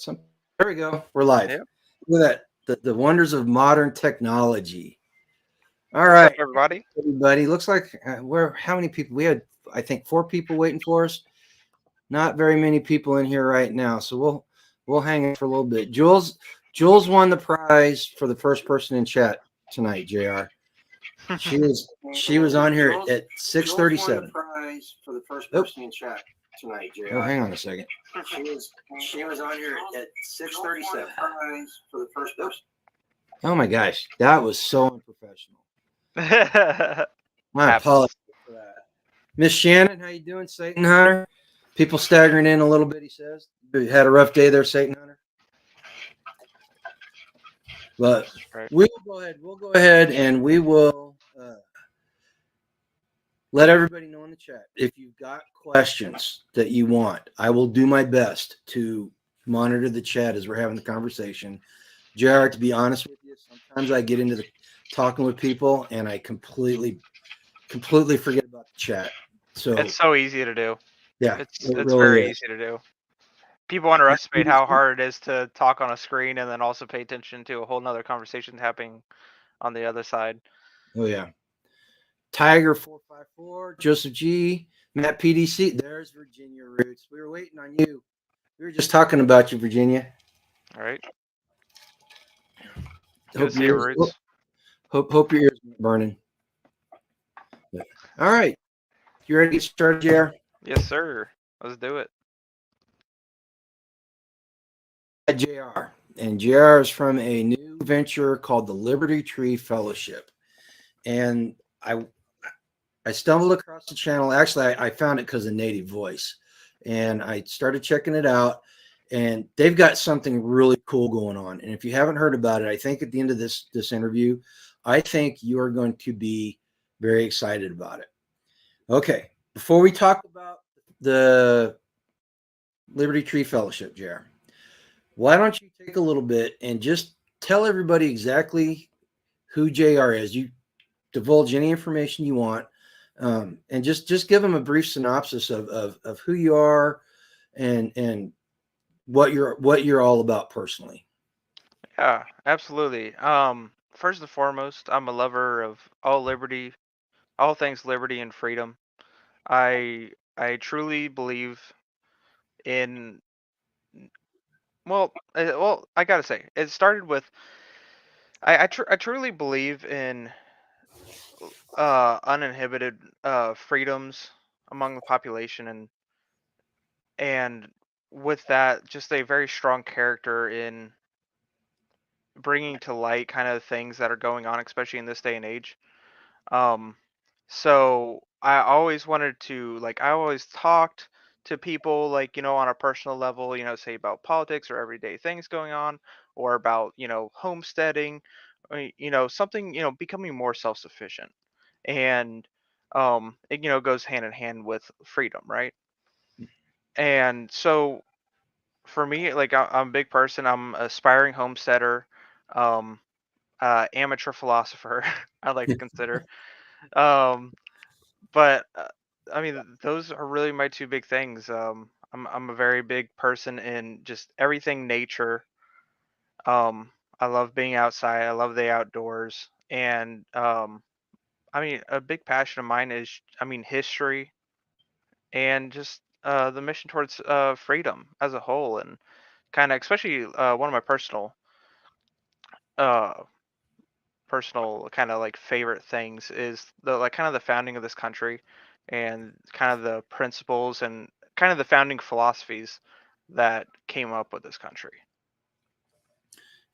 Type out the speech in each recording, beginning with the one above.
There we go. We're live. Yep. Look at that. The wonders of modern technology. All What's up, right, everybody? everybody. Looks like how many people? We had, I think, 4 people waiting for us. Not very many people in here right now, so we'll hang it for a little bit. Jules won the prize for the first person in chat tonight. Jr. She was on here at 6:37. Prize for the first person in chat tonight. Jr. Oh, hang on a second. She was on here at 6:37. Prize for the first person. Oh my gosh, that was so unprofessional. My apologies for that. Miss Shannon, how you doing, Satan Hunter? People staggering in a little bit, he says. You had a rough day there, Satan Hunter. But we'll go ahead and we will let everybody know in the chat. If you've got questions that you want, I will do my best to monitor the chat as we're having the conversation. JR, to be honest with you, sometimes I get into the talking with people and I completely forget about the chat. So it's so easy to do. Yeah, it's really very is. easy to do. People underestimate how hard it is to talk on a screen and then also pay attention to a whole nother conversation happening on the other side. Oh yeah. Tiger 454, Joseph G, Matt PDC. There's Virginia Roots. We were waiting on you. We were just talking about you, Virginia. All right. Hope your ears aren't burning. Yeah. All right. You ready to get started, JR? Yes, sir. Let's do it. JR. And JR is from a new venture called the Liberty Tree Fellowship. And I stumbled across the channel. Actually, I found it because of Native Voice. And I started checking it out. And they've got something really cool going on. And if you haven't heard about it, I think at the end of this interview, I think you are going to be very excited about it. Okay. Before we talk about the Liberty Tree Fellowship, JR, why don't you take a little bit and just tell everybody exactly who JR is? You divulge any information you want, and just give them a brief synopsis of who you are and what you're all about personally. Yeah, absolutely. First and foremost, I'm a lover of all liberty, all things liberty and freedom. I truly believe in I gotta say, it started with I truly believe in uninhibited freedoms among the population, and with that, just a very strong character in bringing to light kind of things that are going on, especially in this day and age. Um, so I always wanted to, like, I always talked to people, like, on a personal level, say about politics or everyday things going on, or about, homesteading, something, becoming more self-sufficient. And it, goes hand in hand with freedom, right? And so for me, like, I'm a big person. I'm an aspiring homesteader, um, amateur philosopher, I like to consider. Um, but I mean, those are really my two big things. I'm a very big person in just everything nature. I love being outside. I love the outdoors, and I mean, a big passion of mine is, I mean, history and just the mission towards freedom as a whole, and kind of, especially one of my uh, personal kind of like favorite things is the, like, kind of the founding of this country, and kind of the principles and kind of the founding philosophies that came up with this country.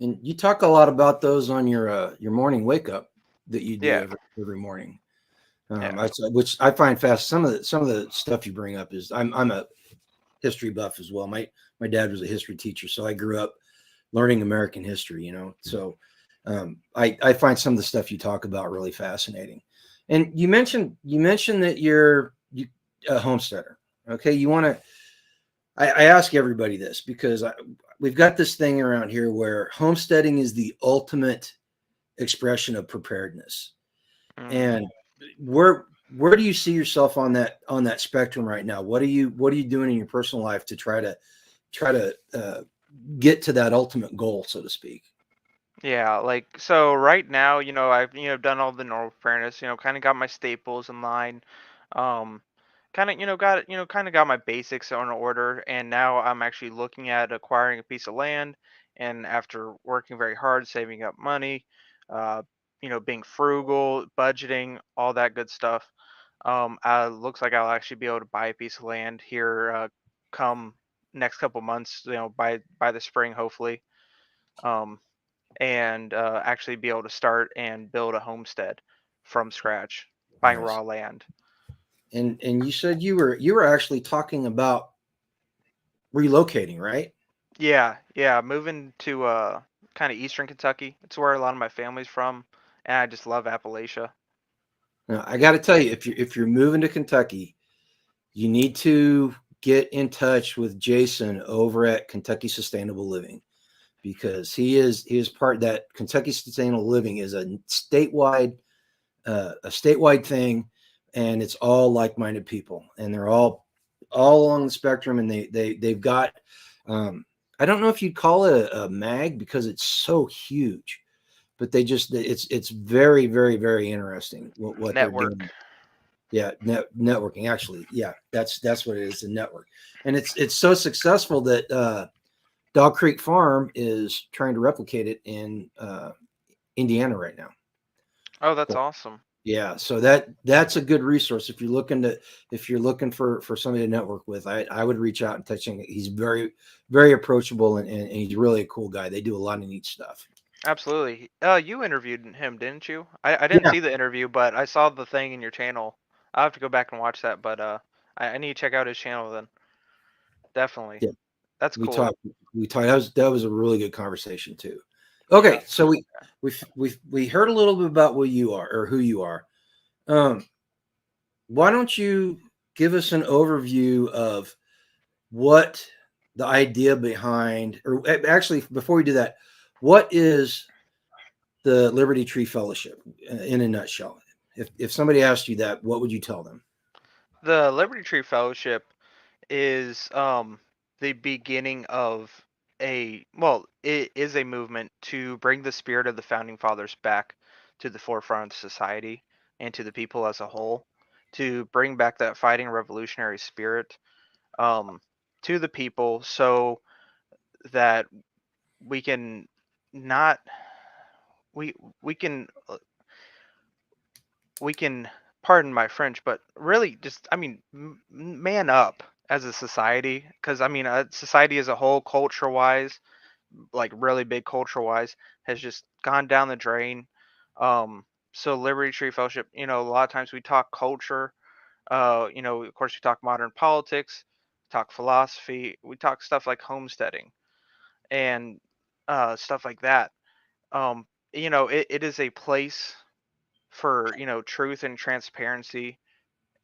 And you talk a lot about those on your morning wake up that you do Yeah. every morning. Yeah. Which I find fast. Some of the stuff you bring up is I'm a history buff as well. My dad was a history teacher, so I grew up learning American history. So I find some of the stuff you talk about really fascinating. And you mentioned that you're a homesteader. Okay, you want to. I ask everybody this because we've got this thing around here where homesteading is the ultimate expression of preparedness. And where do you see yourself on that spectrum right now? What are you doing in your personal life to try to get to that ultimate goal, so to speak. Yeah, like so right now, I've done all the normal fairness, kind of got my staples in line. Um kind of got kind of got my basics in order, and now I'm actually looking at acquiring a piece of land, and after working very hard saving up money, uh being frugal, budgeting, all that good stuff. Looks like I'll actually be able to buy a piece of land here come next couple months, by the spring hopefully. Um and actually be able to start and build a homestead from scratch, buying Nice. raw land. And you said you were actually talking about relocating, right? Yeah, yeah, moving to kind of eastern Kentucky. It's where a lot of my family's from, and I just love Appalachia. Now, I got to tell you, if you're moving to Kentucky, you need to get in touch with Jason over at Kentucky Sustainable Living, because he is part that Kentucky Sustainable Living is a statewide thing, and it's all like-minded people, and they're all along the spectrum, and they've got um, I don't know if you'd call it a mag because it's so huge, but it's very, very, very interesting what they're Network. doing. Yeah, networking, actually. Yeah, that's what it is, the network. And it's so successful that Dog Creek Farm is trying to replicate it in Indiana right now. Oh, that's So, awesome. yeah, so that's a good resource if you're looking for somebody to network with. I would reach out and touch him. He's very, very approachable, and he's really a cool guy. They do a lot of neat stuff. Absolutely. You interviewed him, didn't you? I didn't Yeah, see the interview, but I saw the thing in your channel. I'll have to go back and watch that, but I need to check out his channel then. Definitely. yeah. That's We cool. talked. We talked. That was a really good conversation too. Yeah. Okay, so we heard a little bit about what you are or who you are. Um, why don't you give us an overview of what the idea behind, or actually, before we do that, what is the Liberty Tree Fellowship in a nutshell? If somebody asked you that, what would you tell them? The Liberty Tree Fellowship is the beginning of it is a movement to bring the spirit of the founding fathers back to the forefront of society and to the people as a whole, to bring back that fighting revolutionary spirit um to the people, so that we can not we we can we can, pardon my French, but really just, I mean, man up as a society, because I mean, society as a whole, culture wise, like really big culture wise, has just gone down the drain. So Liberty Tree Fellowship, a lot of times we talk culture. Of course, we talk modern politics, talk philosophy, we talk stuff like homesteading and stuff like that. It is a place for truth and transparency,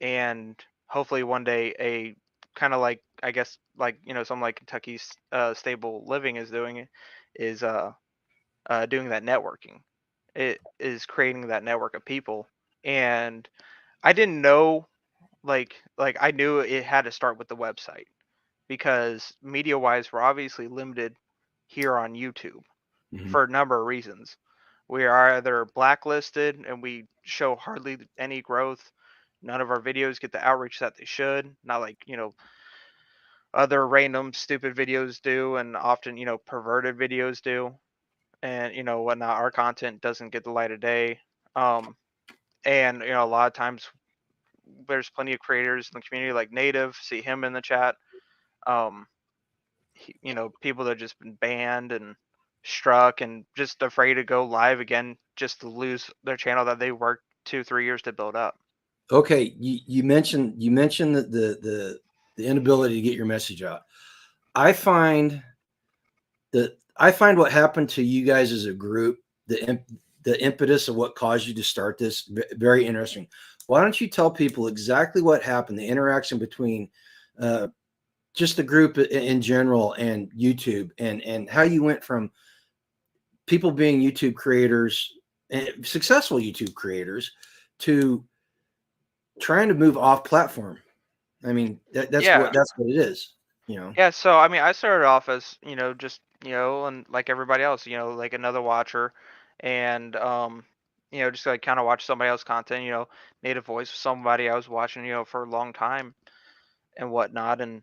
and hopefully one day a kind of like, I guess, like something like Kentucky's stable living is doing, is doing that networking. It is creating that network of people, and I didn't know, like I knew it had to start with the website, because media wise we're obviously limited here on YouTube Mhm. for a number of reasons. We are either blacklisted and we show hardly any growth. None of our videos get the outreach that they should. Not like, other random stupid videos do, and often, perverted videos do. And, whatnot. Our content doesn't get the light of day. Um, and, a lot of times there's plenty of creators in the community like Native, see him in the chat. Um, people that have just been banned and struck and just afraid to go live again just to lose their channel that they worked 2 3 years to build up. Okay, you mentioned that the inability to get your message out. I find I find what happened to you guys as a group, the impetus of what caused you to start this, very interesting. Why don't you tell people exactly what happened, the interaction between uh, just the group in general and YouTube, and how you went from people being YouTube creators, successful YouTube creators, to trying to move off platform. I mean, that's what Yeah, that's what it is. you know. Yeah, so I mean, I started off as, just, and like everybody else, like another watcher, and just like kind of watch somebody else's content, native voice was somebody I was watching, for a long time and whatnot, and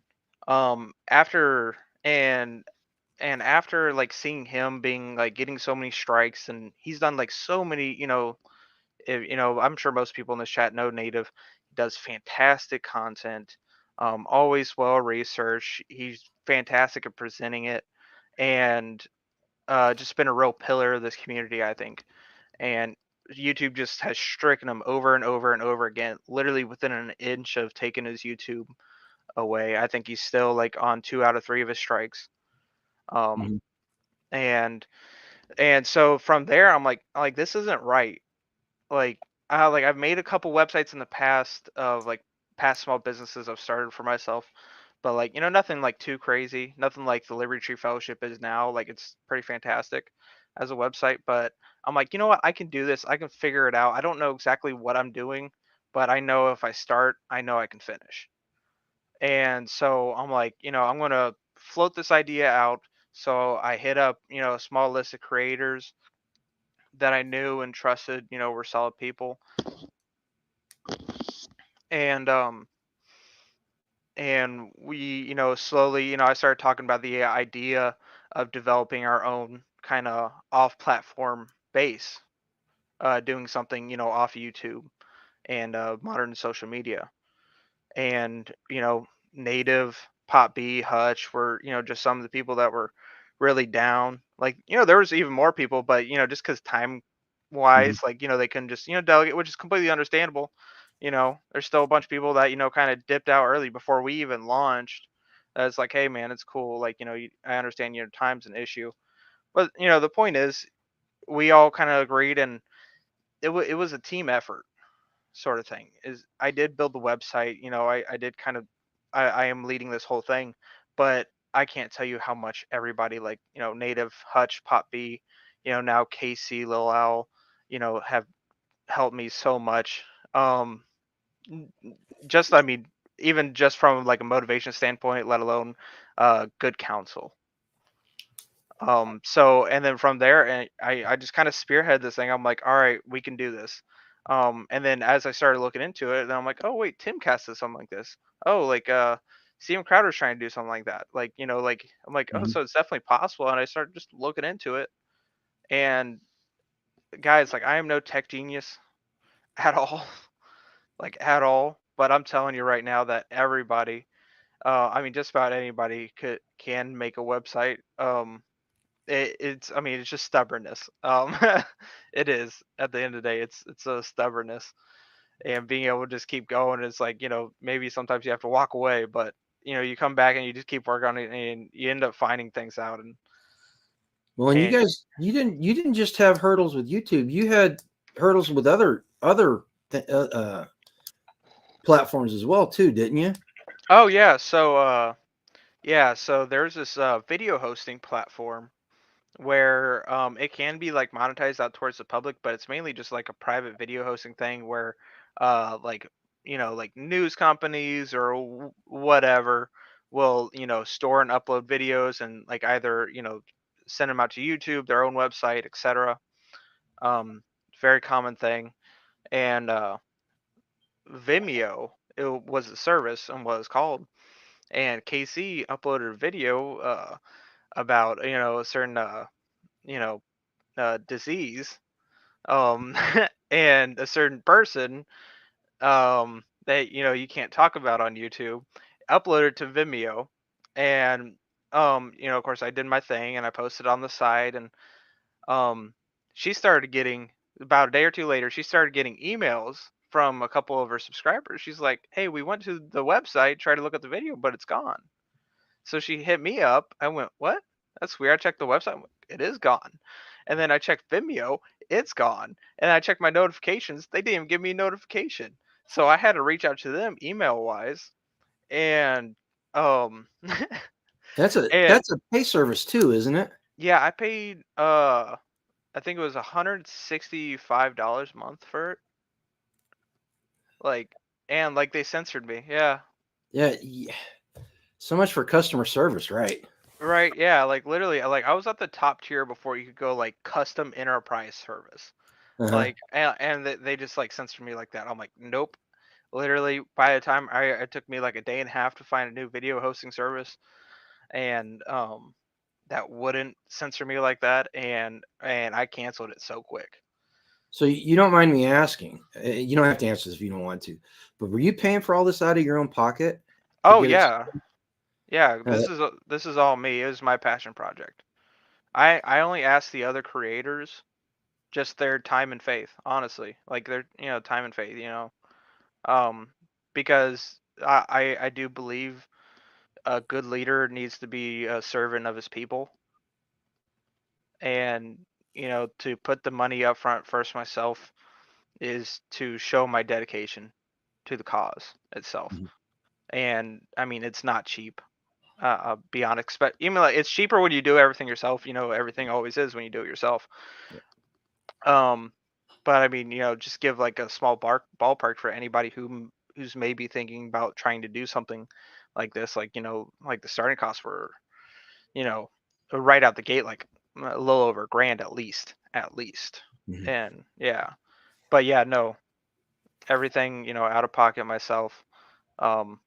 after after like seeing him being like getting so many strikes, and he's done like so many, I'm sure most people in this chat know Native. He does fantastic content, always well researched. He's fantastic at presenting it, and just been a real pillar of this community, I think. And YouTube just has stricken him over and over and over again, literally within an inch of taking his YouTube away. I think he's still like on 2 out of 3 of his strikes. Um, Mhm. and so from there, I'm like, this isn't right. Like I've made a couple websites in the past of like past small businesses I've started for myself, but like nothing like too crazy, nothing like the Liberty Tree Fellowship is now. Like it's pretty fantastic as a website, but I'm like, you know what, I can do this, I can figure it out. I don't know exactly what I'm doing, but I know if I start, I know I can finish. And so I'm like, I'm gonna float this idea out. So I hit up a small list of creators that I knew and trusted, were solid people, and we slowly, I started talking about the idea of developing our own kind of off platform base, doing something off YouTube and modern social media. And Native, Pop B, Hutch were just some of the people that were really down. Like there was even more people, but just because time Mhm. wise, like they couldn't just delegate, which is completely understandable. There's still a bunch of people that kind of dipped out early before we even launched. That's like, hey man, it's cool. Like I understand time's an issue, but the point is we all kind of agreed, and it was a team effort sort of thing. Is I did build the website, I did kind of, I am leading this whole thing, but I can't tell you how much everybody like, Native, Hutch, Pop B, now Casey, Lil Al, have helped me so much. N- just, I mean, even just from like a motivation standpoint, let alone good counsel. So and then from there, and I just kind of spearhead this thing. I'm like, all right, we can do this. And then as I started looking into it, then I'm like, oh wait, Timcast does something like this. Oh, like CM Crowder's trying to do something like that. Like, like I'm like, oh, Mhm. so it's definitely possible. And I started just looking into it. And guys, like I am no tech genius at all, like at all. But I'm telling you right now that everybody, I mean, just about anybody can make a website. It's, I mean, it's just stubbornness. It is at the end of the day, it's a stubbornness, and being able to just keep going. It's like maybe sometimes you have to walk away, but you come back and you just keep working on it, and you end up finding things out. Well, and you And guys, you didn't just have hurdles with YouTube. You had hurdles with other platforms as well too, didn't you? oh yeah, so so there's this video hosting platform where it can be like monetized out towards the public, but it's mainly just like a private video hosting thing where like like news companies or whatever will store and upload videos and like either send them out to YouTube, their own website, etc. Very common thing. And Vimeo, it was a service and what it's called. And KC uploaded a video about a certain you know disease, um and a certain person that you can't talk about on YouTube, uploaded to Vimeo. And of course I did my thing and I posted on the side. And um she started getting, about a day or two later, she started getting emails from a couple of her subscribers. She's like, hey, we went to the website, tried to look at the video, but it's gone. So she hit me up. I went, what? That's weird. I checked the website. It is gone. And then I checked Vimeo. It's gone. And I checked my notifications. They didn't even give me a notification. So I had to reach out to them email wise. And um That's a and that's a pay service too, isn't it? yeah, I paid I think it was $165 a month for it. Like, and like they censored me. Yeah. Yeah. So much for customer service, right? Right, yeah, like literally, like I was at the top tier before you could go like custom enterprise service. Uh-huh. Like, and they just like censored me like that. I'm like, nope. Literally, by the time it took me like a day and a half to find a new video hosting service, and that wouldn't censor me like that, and I canceled it so quick. So you don't mind me asking? You don't have to answer this if you don't want to, but were you paying for all this out of your own pocket to Oh get it? yeah, yeah. Uh, This is all me. It was my passion project. I only asked the other creators just their time and faith, honestly. Like their time and faith, um, because I do believe a good leader needs to be a servant of his people, and to put the money up front first myself is to show my dedication to the cause itself. mhm. And I mean, it's not cheap. Beyond expect, even like it's cheaper when you do everything yourself. Everything always is when you do it yourself. Yeah. Um, but I mean, just give like a small ballpark for anybody who's maybe thinking about trying to do something like this. Like like the starting costs were you know right out the gate like a little over a grand at least. Mhm. And yeah, but yeah, no, everything out of pocket myself. Um,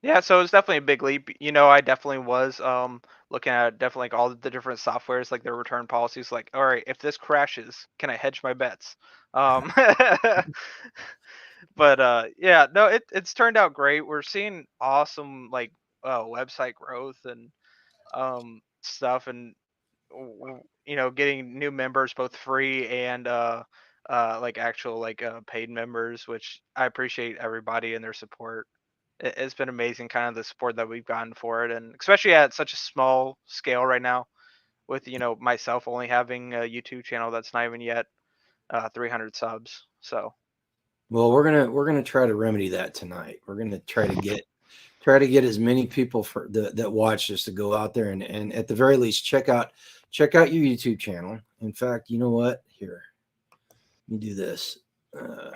Yeah, so it's definitely a big leap. I definitely was looking at definitely like all the different softwares, like their return policies. Like, all right, if this crashes, can I hedge my bets? Um, but yeah, no, it's turned out great. We're seeing awesome like website growth and stuff, and getting new members both free and like actual like paid members, which I appreciate everybody and their support. It's been amazing kind of the support that we've gotten for it, and especially at such a small scale right now with myself only having a YouTube channel that's not even yet 300 subs. So Well, we're gonna try to remedy that tonight. We're gonna try to get as many people that watch this to go out there and at the very least check out your YouTube channel. In fact, you know what? Here, let me do this. Uh,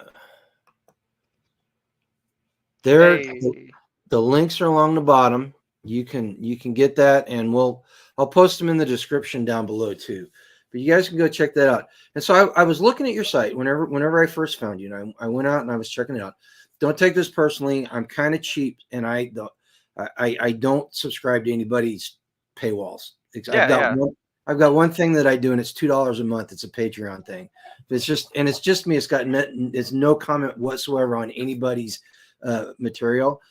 there, hey, the links are along the bottom. You can get that, and I'll post them in the description down below too. But you guys can go check that out. And so I was looking at your site whenever I first found you, and I went out and I was checking it out. Don't take this personally. I'm kind of cheap, and I don't subscribe to anybody's paywalls. I've yeah, got yeah, one thing that I do, and it's $2 a month. It's a Patreon thing. It's just me. It's no comment whatsoever on anybody's material.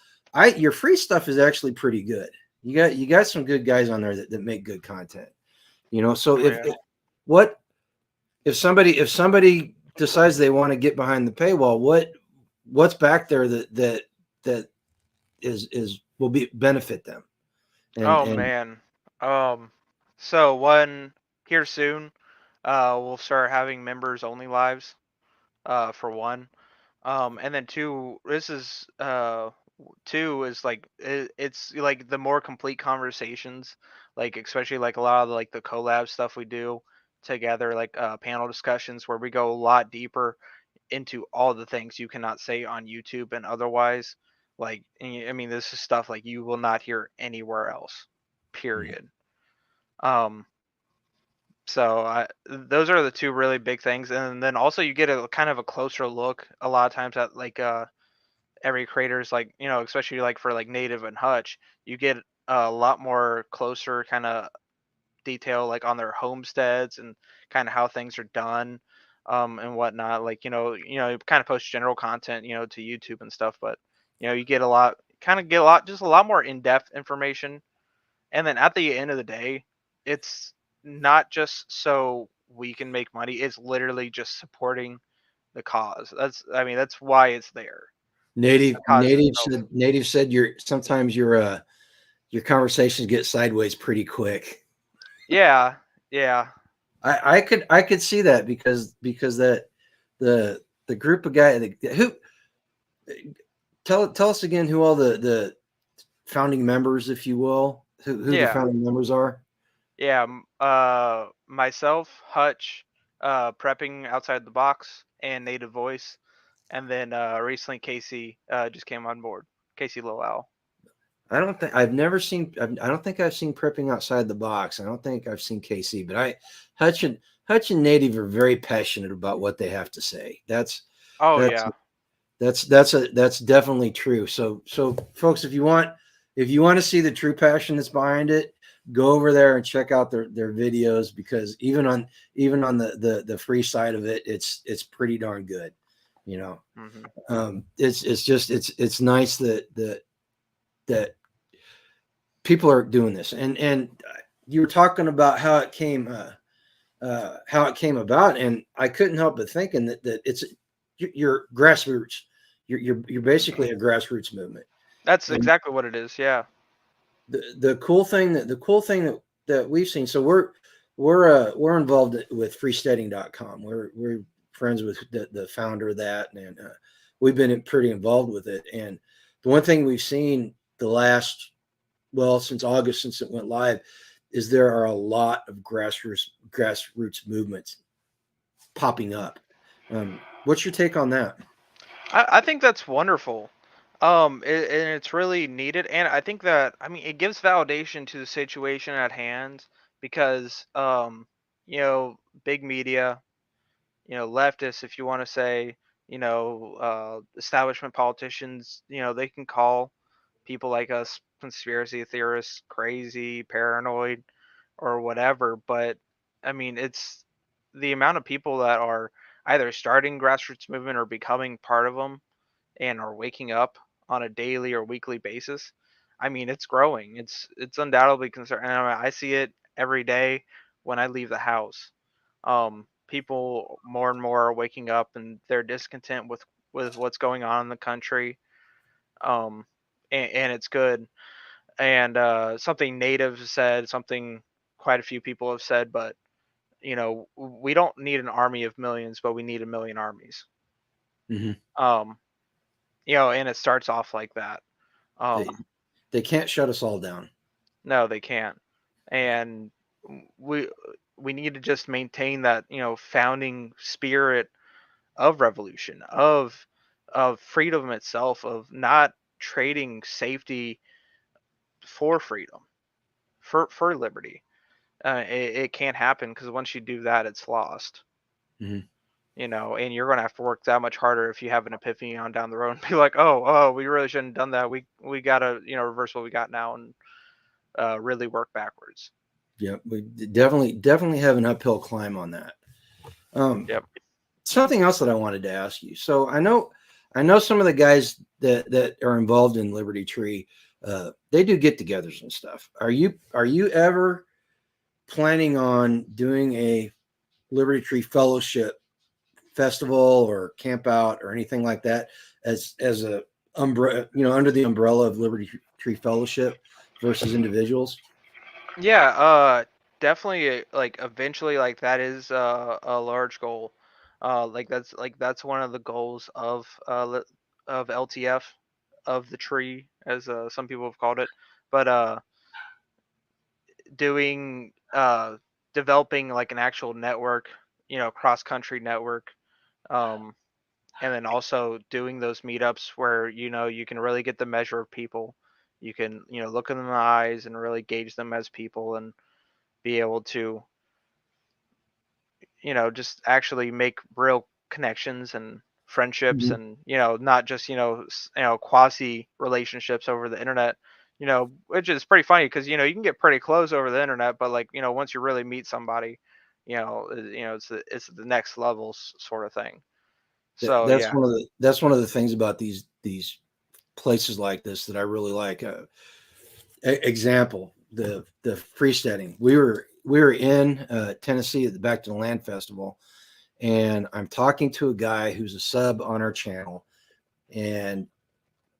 Your free stuff is actually pretty good. You got some good guys on there that make good content. So oh, if, yeah. if what if somebody decides they want to get behind the paywall, what's back there that is will be benefit them? and Oh and man. So one here soon, we'll start having members only lives. For one. And then two, this is two is like it's like the more complete conversations, like especially like a lot of like the collab stuff we do together, like panel discussions where we go a lot deeper into all the things you cannot say on YouTube and otherwise. Like, I mean, this is stuff like you will not hear anywhere else. Period. Um, those are the two really big things, and then also you get a kind of a closer look a lot of times at like every creator's like especially like for like native and Hutch, you get a lot more closer kind of detail like on their homesteads and kind of how things are done, and whatnot. Like you kind of post general content to YouTube and stuff, but you get a lot, just a lot more in depth information. And then at the end of the day, it's not just so we can make money, it's literally just supporting the cause. I mean, that's why it's there. It's native the cause native itself. said native said sometimes your conversations get sideways pretty quick. Yeah, yeah. I could see that because that the group of guys who tell us again who all the founding members, if you will, who the Yeah. founding members are. Yeah. Myself, Hutch, prepping outside the box, and Native Voice, and then recently Casey just came on board. Casey Lowell. I don't think I've never seen. I don't think I've seen Prepping Outside the Box. I don't think I've seen KC, but Hutch and Native are very passionate about what they have to say. Oh That's yeah. that's definitely true. So folks, if you want to see the true passion that's behind it, go over there and check out their videos, because even on the free side of it, it's pretty darn good. You know, Hmm. it's just it's nice that people are doing this, and you were talking about how it came about, and I couldn't help but thinking that it's your grassroots. You're basically a grassroots movement. That's And exactly what it is. Yeah. the cool thing that we've seen. So we're involved with freesteading.com. We're friends with the founder of that, and we've been pretty involved with it. And the one thing we've seen the last, well, since August, since it went live, is there are a lot of grassroots movements popping up. What's your take on that? I think that's wonderful. And it's really needed. And I think that, I mean, it gives validation to the situation at hand because, big media, leftists, if you want to say, establishment politicians, they can call people like us conspiracy theorists crazy, paranoid, or whatever. But I mean, it's the amount of people that are either starting grassroots movement or becoming part of them and are waking up on a daily or weekly basis. I mean, it's growing. It's undoubtedly concerning. I see it every day when I leave the house. People more and more are waking up and they're discontent with what's going on in the country. Um, and it's good. And something Native said, something quite a few people have said, but we don't need an army of millions, but we need a million armies. Mm-hmm. Um, and it starts off like that. They Um, they can't shut us all down. no, they can't. And we we need to just maintain that, founding spirit of revolution, of freedom itself, of not trading safety for freedom, for liberty. It can't happen because once you do that, it's lost. Mm-hmm. And you're gonna have to work that much harder if you have an epiphany on down the road and be like, oh, we really shouldn't have done that. We gotta, reverse what we got now and really work backwards. Yeah, we definitely have an uphill climb on that. Um, Yep. Something else that I wanted to ask you. So I know some of the guys that are involved in Liberty Tree. They do get-togethers and stuff. Are you ever planning on doing a Liberty Tree Fellowship festival or camp out or anything like that as a umbrella, under the umbrella of Liberty Tree Fellowship versus individuals? Yeah, definitely. Like eventually, like that is a large goal. That's one of the goals of LTF, of the tree, as some people have called it. But doing developing like an actual network, cross country network, um, and then also doing those meetups where you can really get the measure of people. You can look in the eyes and really gauge them as people and be able to just actually make real connections and friendships, Mhm. and not just quasi relationships over the internet, which is pretty funny because you can get pretty close over the internet, but like once you really meet somebody, it's the next level sort of thing. That, So that's yeah. one of the things about these places like this that I really like. Example, the freesteading. We were in Tennessee at the Back to the Land Festival, and I'm talking to a guy who's a sub on our channel, and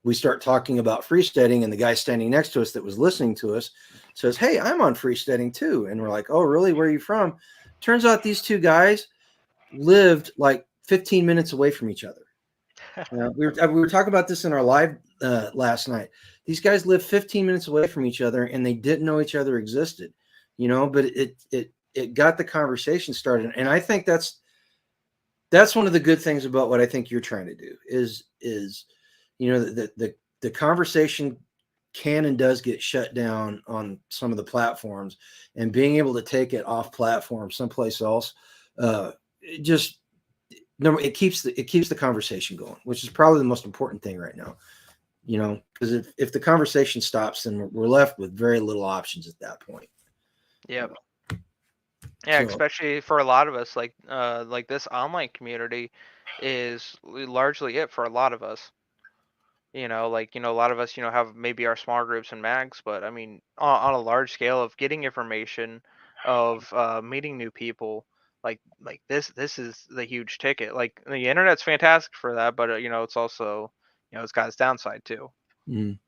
we start talking about freesteading, and the guy standing next to us that was listening to us says, "Hey, I'm on freesteading too." And we're like, "Oh, really? Where are you from?" Turns out these two guys lived like 15 minutes away from each other. We were talking about this in our live last night. These guys live 15 minutes away from each other, and they didn't know each other existed. But it got the conversation started, and I think that's one of the good things about what I think you're trying to do is the conversation can and does get shut down on some of the platforms, and being able to take it off platform someplace else, it just it keeps the conversation going, which is probably the most important thing right now. Because if the conversation stops, then we're left with very little options at that point. Yep. Yeah, So especially for a lot of us, like this online community is largely it for a lot of us. A lot of us, have maybe our small groups and mags, but I mean, on a large scale of getting information, of meeting new people, like this is the huge ticket. Like the internet's fantastic for that, but it's also, it's got its downside too. mm,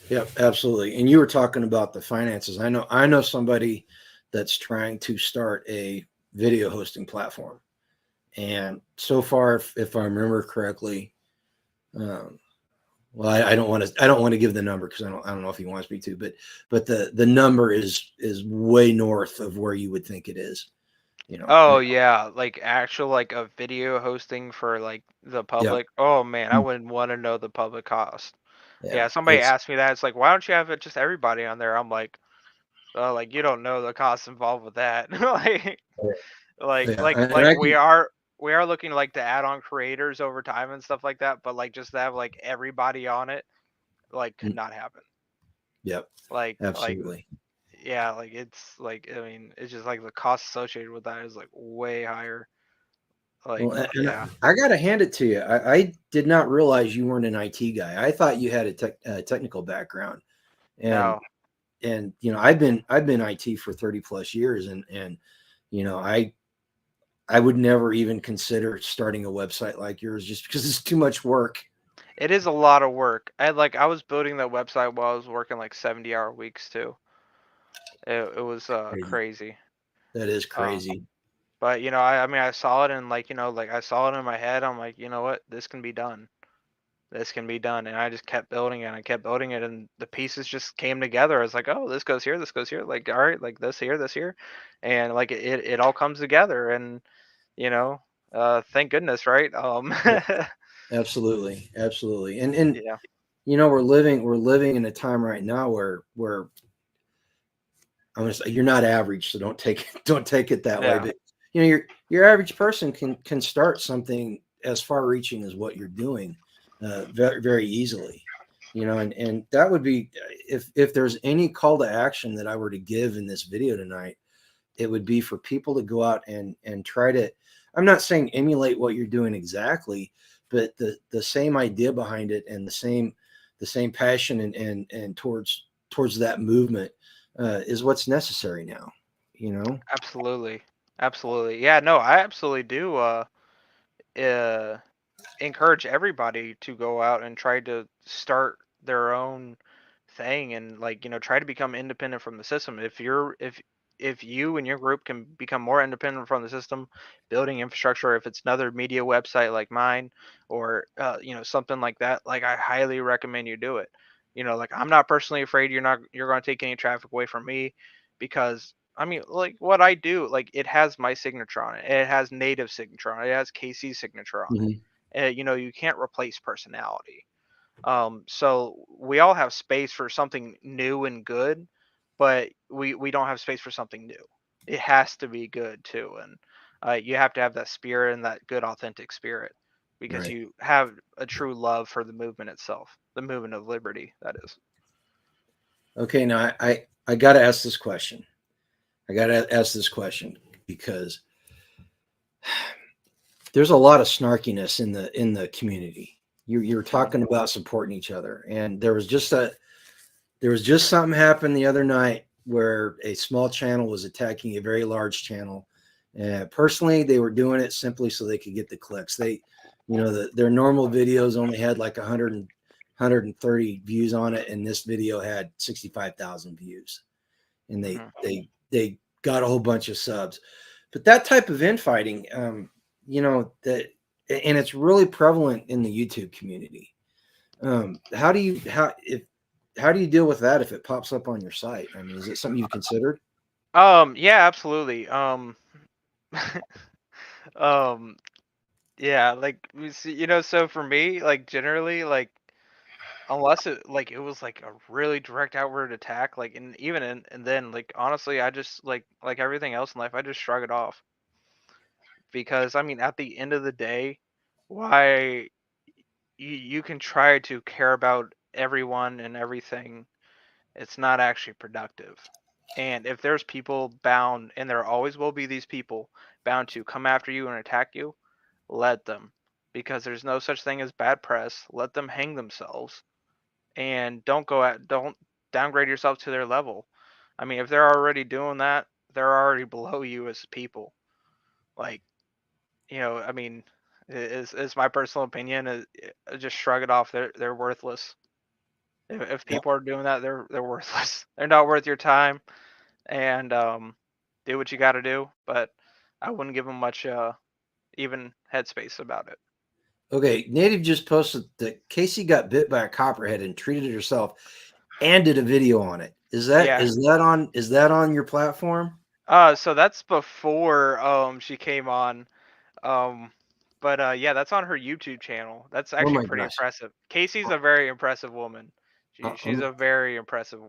yeah, absolutely. And you were talking about the finances. I know somebody that's trying to start a video hosting platform, and so far, if I remember correctly, um, well, I don't want to give the number because I don't know if he wants me to, but the number is way north of where you would think it is. Oh yeah, like actual like a video hosting for like the Yeah, public. Oh man, I wouldn't want to know the public cost. yeah, Yeah, somebody it's asked me that. It's like, why don't you have it just everybody on there? I'm like, oh, like you don't know the costs involved with that. yeah, and Like I we are looking like to add on creators over time and stuff like that, but like just to have like everybody on it, like could can, not happen. yep, Like absolutely. yeah, like it's like I mean, it's just like the cost associated with that is like way higher. Like Well, and yeah. I got to hand it to you. I did not realize you weren't an IT guy. I thought you had a technical background, and No. I've been IT for 30 plus years, and I would never even consider starting a website like yours just because it's too much work. It is a lot of work. I was building that website while I was working like 70-hour weeks too. It was Crazy. crazy. That is Uh crazy. but I mean I saw it and like like I saw it in my head. I'm like, you know what? This can be done. This can be done. And I just kept building it. And I kept building it and the pieces just came together. I was like, oh, this goes here, this goes here. Like all right, like this here. And like it all comes together and you know, thank goodness, right? Yeah, absolutely, absolutely. And Yeah. we're living in a time right now where I'm gonna say you're not average, so don't take it that way. Yeah. But your average person can start something as far reaching as what you're doing, very very easily. And that would be, if there's any call to action that I were to give in this video tonight, it would be for people to go out and try to. I'm not saying emulate what you're doing exactly, but the same idea behind it and the same passion and towards that movement is what's necessary now. You know. Absolutely. Absolutely. Yeah, no, I absolutely do uh encourage everybody to go out and try to start their own thing and like try to become independent from the system. If you and your group can become more independent from the system, building infrastructure, if it's another media website like mine or something like that, like I highly recommend you do it. Like I'm not personally afraid you're going to take any traffic away from me because I mean, like what I do, like it has my signature on it. It has native signature on it. It has KC signature on it. Mhm. You can't replace personality. So we all have space for something new and good, but we don't have space for something new. It has to be good too, and you have to have that spirit and that good authentic spirit because Right. you have a true love for the movement itself, the movement of liberty. That is. Okay. Now I got to ask this question. I got to ask this question because there's a lot of snarkiness in the community. You're Mhm. talking about supporting each other, and there was just something happened the other night where a small channel was attacking a very large channel. Personally, they were doing it simply so they could get the clicks. Their normal videos only had like 130 views on it, and this video had 65,000 views, and they Mhm. they they got a whole bunch of subs. But that type of infighting, that and it's really prevalent in the YouTube community. How do you deal with that if it pops up on your site? I mean, is it something you've considered? Yeah, absolutely. Um, yeah, like we see, so for me, like generally, like unless it like it was like a really direct outward attack, like and then like honestly, I just like everything else in life, I just shrug it off because I mean at the end of the day, why you can try to care about everyone and everything, it's not actually productive. And if there's people bound, and there always will be these people bound to come after you and attack you, let them, because there's no such thing as bad press. Let them hang themselves, and don't downgrade yourself to their level. I mean, if they're already doing that, they're already below you as people. Like, I mean, is my personal opinion. Just shrug it off. They're worthless. If Yeah. people are doing that, they're worthless. They're not worth your time. And do what you got to do. But I wouldn't give them much even headspace about it. Okay, Native just posted that Casey got bit by a copperhead and treated it herself and did a video on it. Is that Yeah. is that on your platform? So that's before she came on. Um, but yeah, that's on her YouTube channel. That's Oh actually my pretty gosh. impressive. Casey's a very impressive woman. She's I'm a very impressive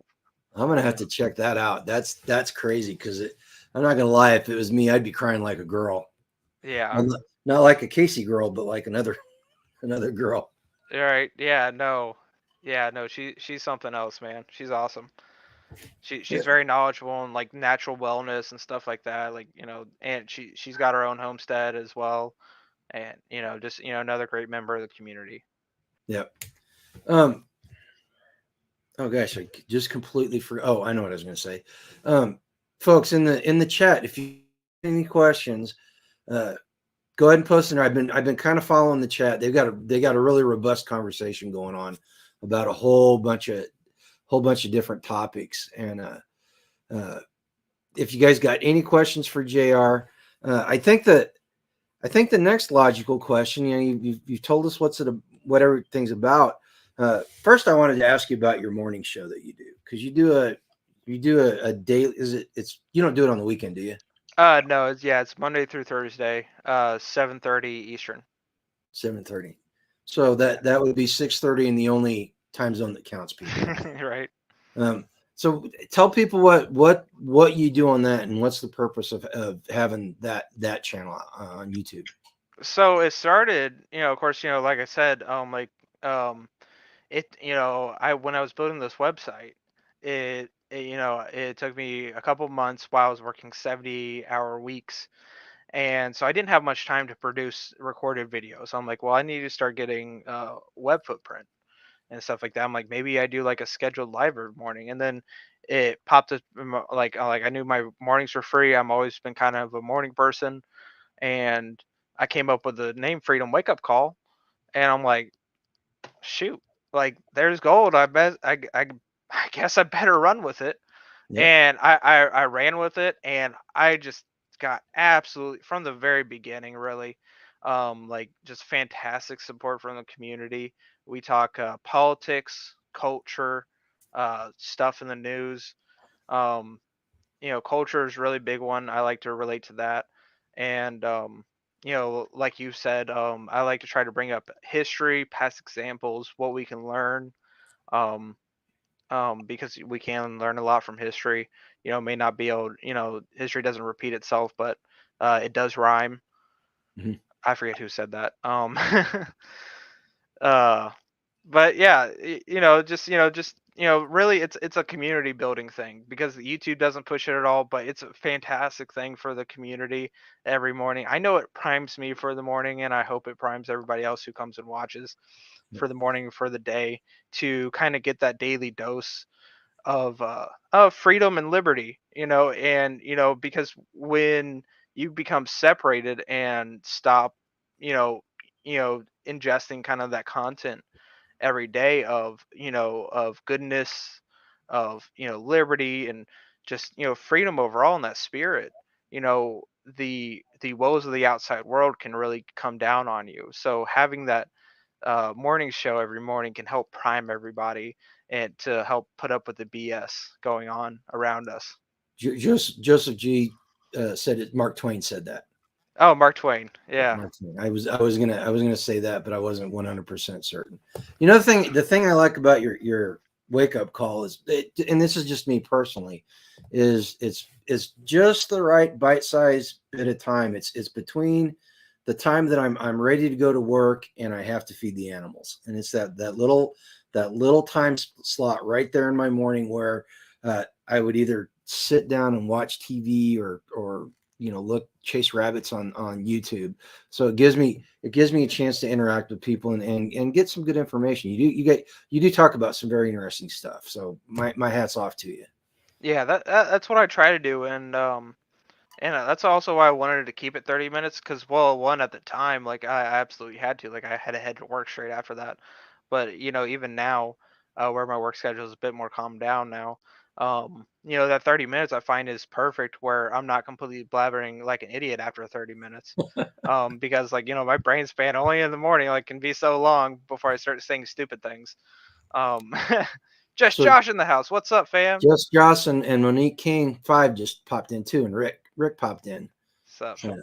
gonna have woman. to check that out. That's crazy because I'm not gonna lie, if it was me, I'd be crying like a girl. Yeah. Well, not like a Casey girl, but like another girl. All right. Yeah. No. Yeah. No. She's something else, man. She's awesome. Yeah. She's very knowledgeable in like natural wellness and stuff like that. Like and she's got her own homestead as well, and just another great member of the community. Yeah. Um, oh gosh, I just completely forgot. Oh, I know what I was going to say. Folks in the chat, if you have any questions, uh, go ahead and post in there. I've been kind of following the chat. They got a really robust conversation going on about a whole bunch of different topics. And uh, if you guys got any questions for Jr., I think the next logical question, you've told us what everything's about. First, I wanted to ask you about your morning show that you do, because you do a daily. It's you don't do it on the weekend, do you? No, it's Monday through Thursday, 7:30 Eastern. 7:30. So that would be 6:30 in the only time zone that counts, people. Right. Um, so tell people what you do on that, and what's the purpose of having that channel on YouTube. So it started, of course, like I said, um, I when I was building this website, it took me a couple months while I was working 70-hour weeks, and so I didn't have much time to produce recorded videos. I'm like, well, I need to start getting web footprint and stuff like that. I'm like, maybe I do like a scheduled live every morning, and then it popped up like I knew my mornings were free. I'm always been kind of a morning person, and I came up with the name Freedom Wake Up Call, and I'm like, shoot, like there's gold. I guess I better run with it. Yep. And I ran with it, and I just got absolutely from the very beginning, really, like just fantastic support from the community. We talk politics, culture, stuff in the news. Um, culture is a really big one. I like to relate to that, and like you said, I like to try to bring up history, past examples, what we can learn. Um, because we can learn a lot from history. May not be able, history doesn't repeat itself, but it does rhyme. Mhm. I forget who said that. uh, but yeah, really, it's a community building thing because YouTube doesn't push it at all, but it's a fantastic thing for the community every morning. I know it primes me for the morning, and I hope it primes everybody else who comes and watches for the morning, for the day, to kind of get that daily dose of freedom and liberty, and because when you become separated and stop, you know ingesting kind of that content every day of goodness, of liberty, and just freedom overall in that spirit, you know the woes of the outside world can really come down on you. So having that morning show every morning can help prime everybody and to help put up with the BS going on around us. Joseph G. Said it. Mark Twain said that. Oh, Mark Twain. Yeah. Mark Twain. I was gonna say that, but I wasn't 100% certain. You know, the thing I like about your wake up call is, and this is just me personally, is it's just the right bite size bit of time. It's between the time that I'm ready to go to work and I have to feed the animals, and it's that little time slot right there in my morning where I would either sit down and watch TV or look chase rabbits on YouTube. So it gives me a chance to interact with people and get some good information. You do talk about some very interesting stuff. So my hat's off to you. Yeah, that's what I try to do, and that's also why I wanted to keep it 30 minutes, because, well, one, at the time, like, I absolutely had to, like, I had to head to work straight after that. But even now, where my work schedule is a bit more calmed down now, that 30 minutes I find is perfect, where I'm not completely blabbering like an idiot after 30 minutes. Because, like, my brain span only in the morning, like, can be so long before I start saying stupid things. Um, just So Josh in the house. What's up, fam? just Joss and Monique King 5 just popped in too, and Rick popped in. What's up?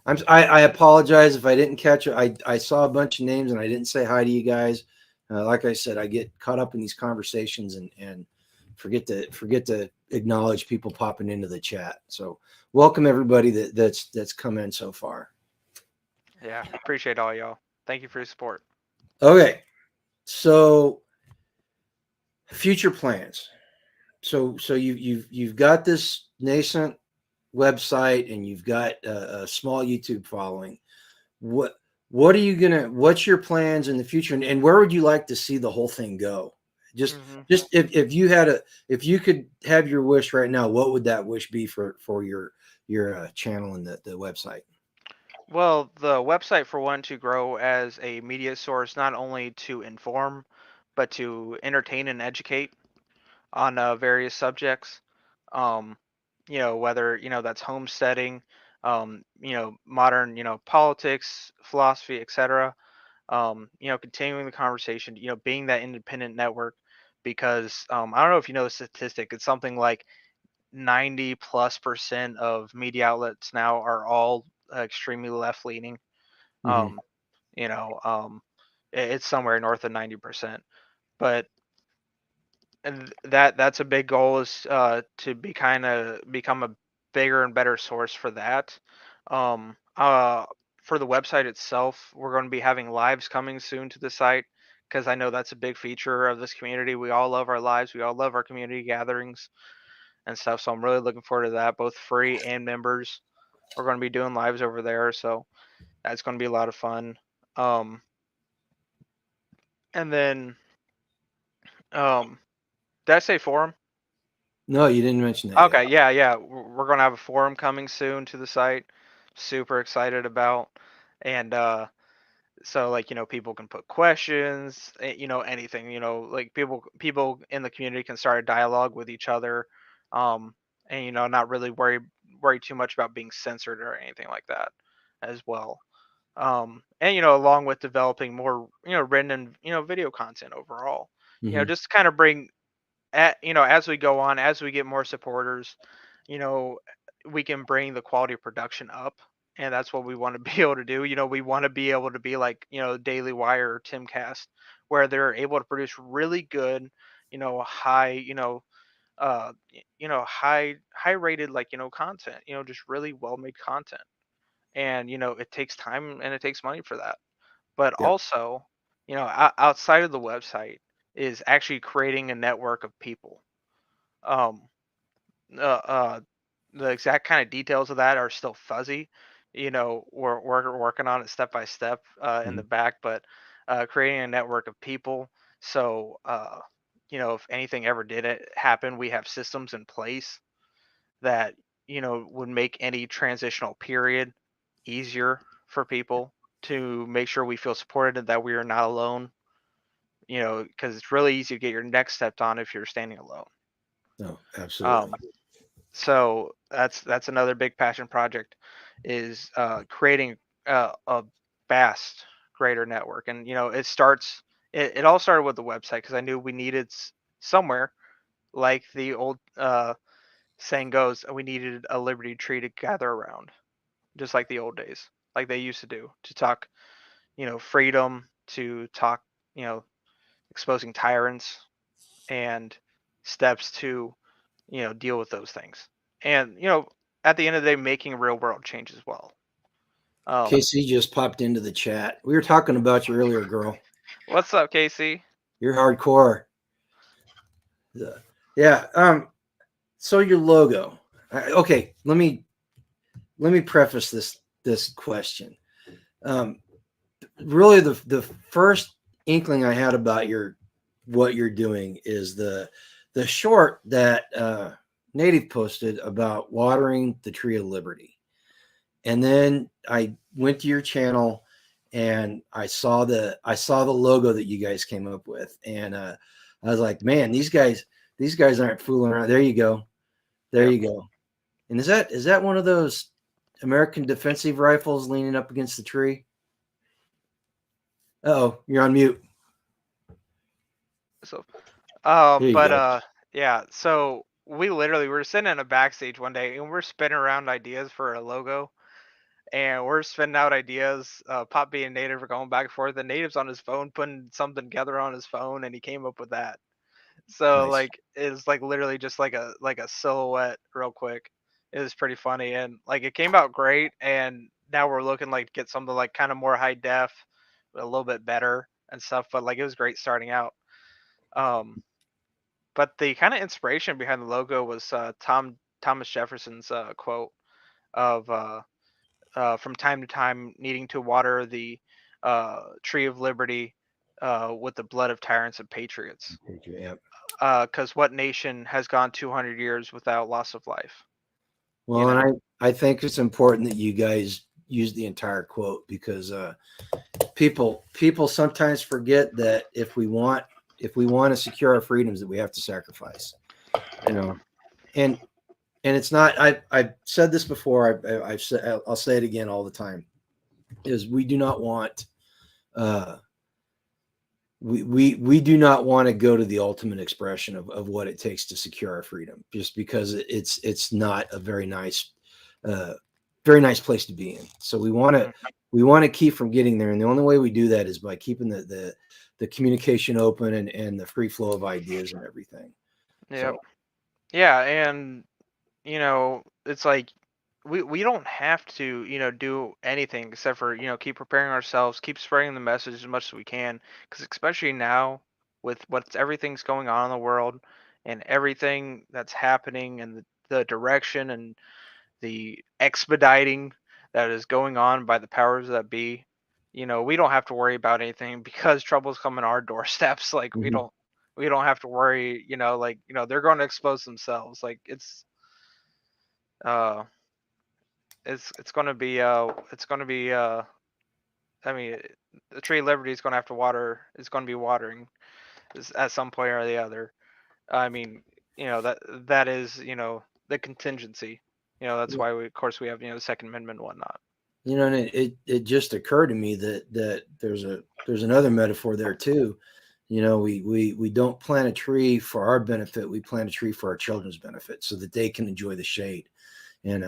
Yeah. I apologize if I didn't catch it. I saw a bunch of names and I didn't say hi to you guys. Like I said, I get caught up in these conversations and forget to acknowledge people popping into the chat. So welcome everybody that's come in so far. Yeah, appreciate all y'all. Thank you for your support. Okay, so future plans. So you've got this nascent website and you've got a small YouTube following. What's your plans in the future, and where would you like to see the whole thing go? just hmm just if you could have your wish right now, what would that wish be for your channel and the website? Well, the website, for one, to grow as a media source, not only to inform, but to entertain and educate on various subjects. Um, whether that's homesteading, modern, politics, philosophy, etc. Continuing the conversation, being that independent network, because I don't know if you know the statistic. It's something like 90+% of media outlets now are all extremely left leaning. Hmm. Um, you know, um, it's somewhere north of 90%. But and that's a big goal, is to become a bigger and better source for that. Um, uh, for the website itself, we're going to be having lives coming soon to the site, because I know that's a big feature of this community. We all love our lives. We all love our community gatherings and stuff. So I'm really looking forward to that, both free and members. We're going to be doing lives over there, so that's going to be a lot of fun. Um, and then, um, did I say forum? No, you didn't mention that yet. Okay, yeah, yeah. We're going to have a forum coming soon to the site. Super excited about. And so, like, people can put questions, anything, like, people in the community can start a dialogue with each other. Um, and not really worry too much about being censored or anything like that as well. And along with developing more written and video content overall, Hmm. just to kind of bring, as we go on, as we get more supporters, you know we can bring the quality of production up. And that's what we want to be able to do. We want to be able to be like, Daily Wire or Timcast, where they're able to produce really good, high, high rated, like, content, just really well made content. And it takes time and it takes money for that. But Yep. also, outside of the website, is actually creating a network of people. um uh, uh the exact kind of details of that are still fuzzy. We're working on it step by step, in Mhm. the back. But creating a network of people, so if anything ever did it happen, we have systems in place that would make any transitional period easier for people, to make sure we feel supported and that we are not alone. Because it's really easy to get your neck stepped on if you're standing alone. No, absolutely. um so that's another big passion project, is creating a vast greater network. And it all started with the website, because I knew we needed somewhere, like the old saying goes, we needed a liberty tree to gather around. just like the old days, like they used to do, to talk, freedom, to talk, exposing tyrants and steps to, deal with those things. And, at the end of the day, making real world change as well. Casey just popped into the chat. We were talking about you earlier, girl. What's up, Casey? You're hardcore. Yeah. So your logo. Okay. Let me preface this question. Really, the first inkling I had about what you're doing is the short that Native posted about watering the tree of liberty, and then I went to your channel and I saw the logo that you guys came up with, and I was like, man, these guys aren't fooling around. There you go. There you go. And is that one of those American defensive rifles leaning up against the tree? Oh, you're on mute. So, Here you go. yeah. So we literally were sitting in a backstage one day and we're spinning around ideas for a logo, and we're spinning out ideas. Pop being native, we're going back and forth. The native's on his phone, putting something together on his phone, and he came up with that. So Nice. like it's like literally just like a silhouette real quick. It was pretty funny, and like it came out great, and now we're looking like to get something like kind of more high def, a little bit better and stuff. But like it was great starting out. Um, but the kind of inspiration behind the logo was Thomas Jefferson's quote of from time to time needing to water the tree of liberty with the blood of tyrants and patriots. Yep. Because what nation has gone 200 years without loss of life? Well, and I think it's important that you guys use the entire quote, because people sometimes forget that if we want to secure our freedoms, that we have to sacrifice. And it's not. I've said this before. I'll say it again all the time. Is we do not want. We do not want to go to the ultimate expression of what it takes to secure our freedom, just because it's not a very nice place to be in. So we want to keep from getting there, and the only way we do that is by keeping the communication open and the free flow of ideas and everything. Yeah, yeah, and it's like we don't have to do anything except for keep preparing ourselves, keep spreading the message as much as we can, because especially now with everything's going on in the world and everything that's happening and the direction and the expediting that is going on by the powers that be, we don't have to worry about anything because trouble's coming our doorsteps. Like Mhm. we don't have to worry, they're going to expose themselves. Like uh it's going to be I mean, the tree of liberty is going to have to water. It's going to be watering at some point or the other. I mean, that is the contingency. That's why of course we have the Second Amendment and whatnot. And it just occurred to me that there's another metaphor there too. We don't plant a tree for our benefit. We plant a tree for our children's benefit, so that they can enjoy the shade. And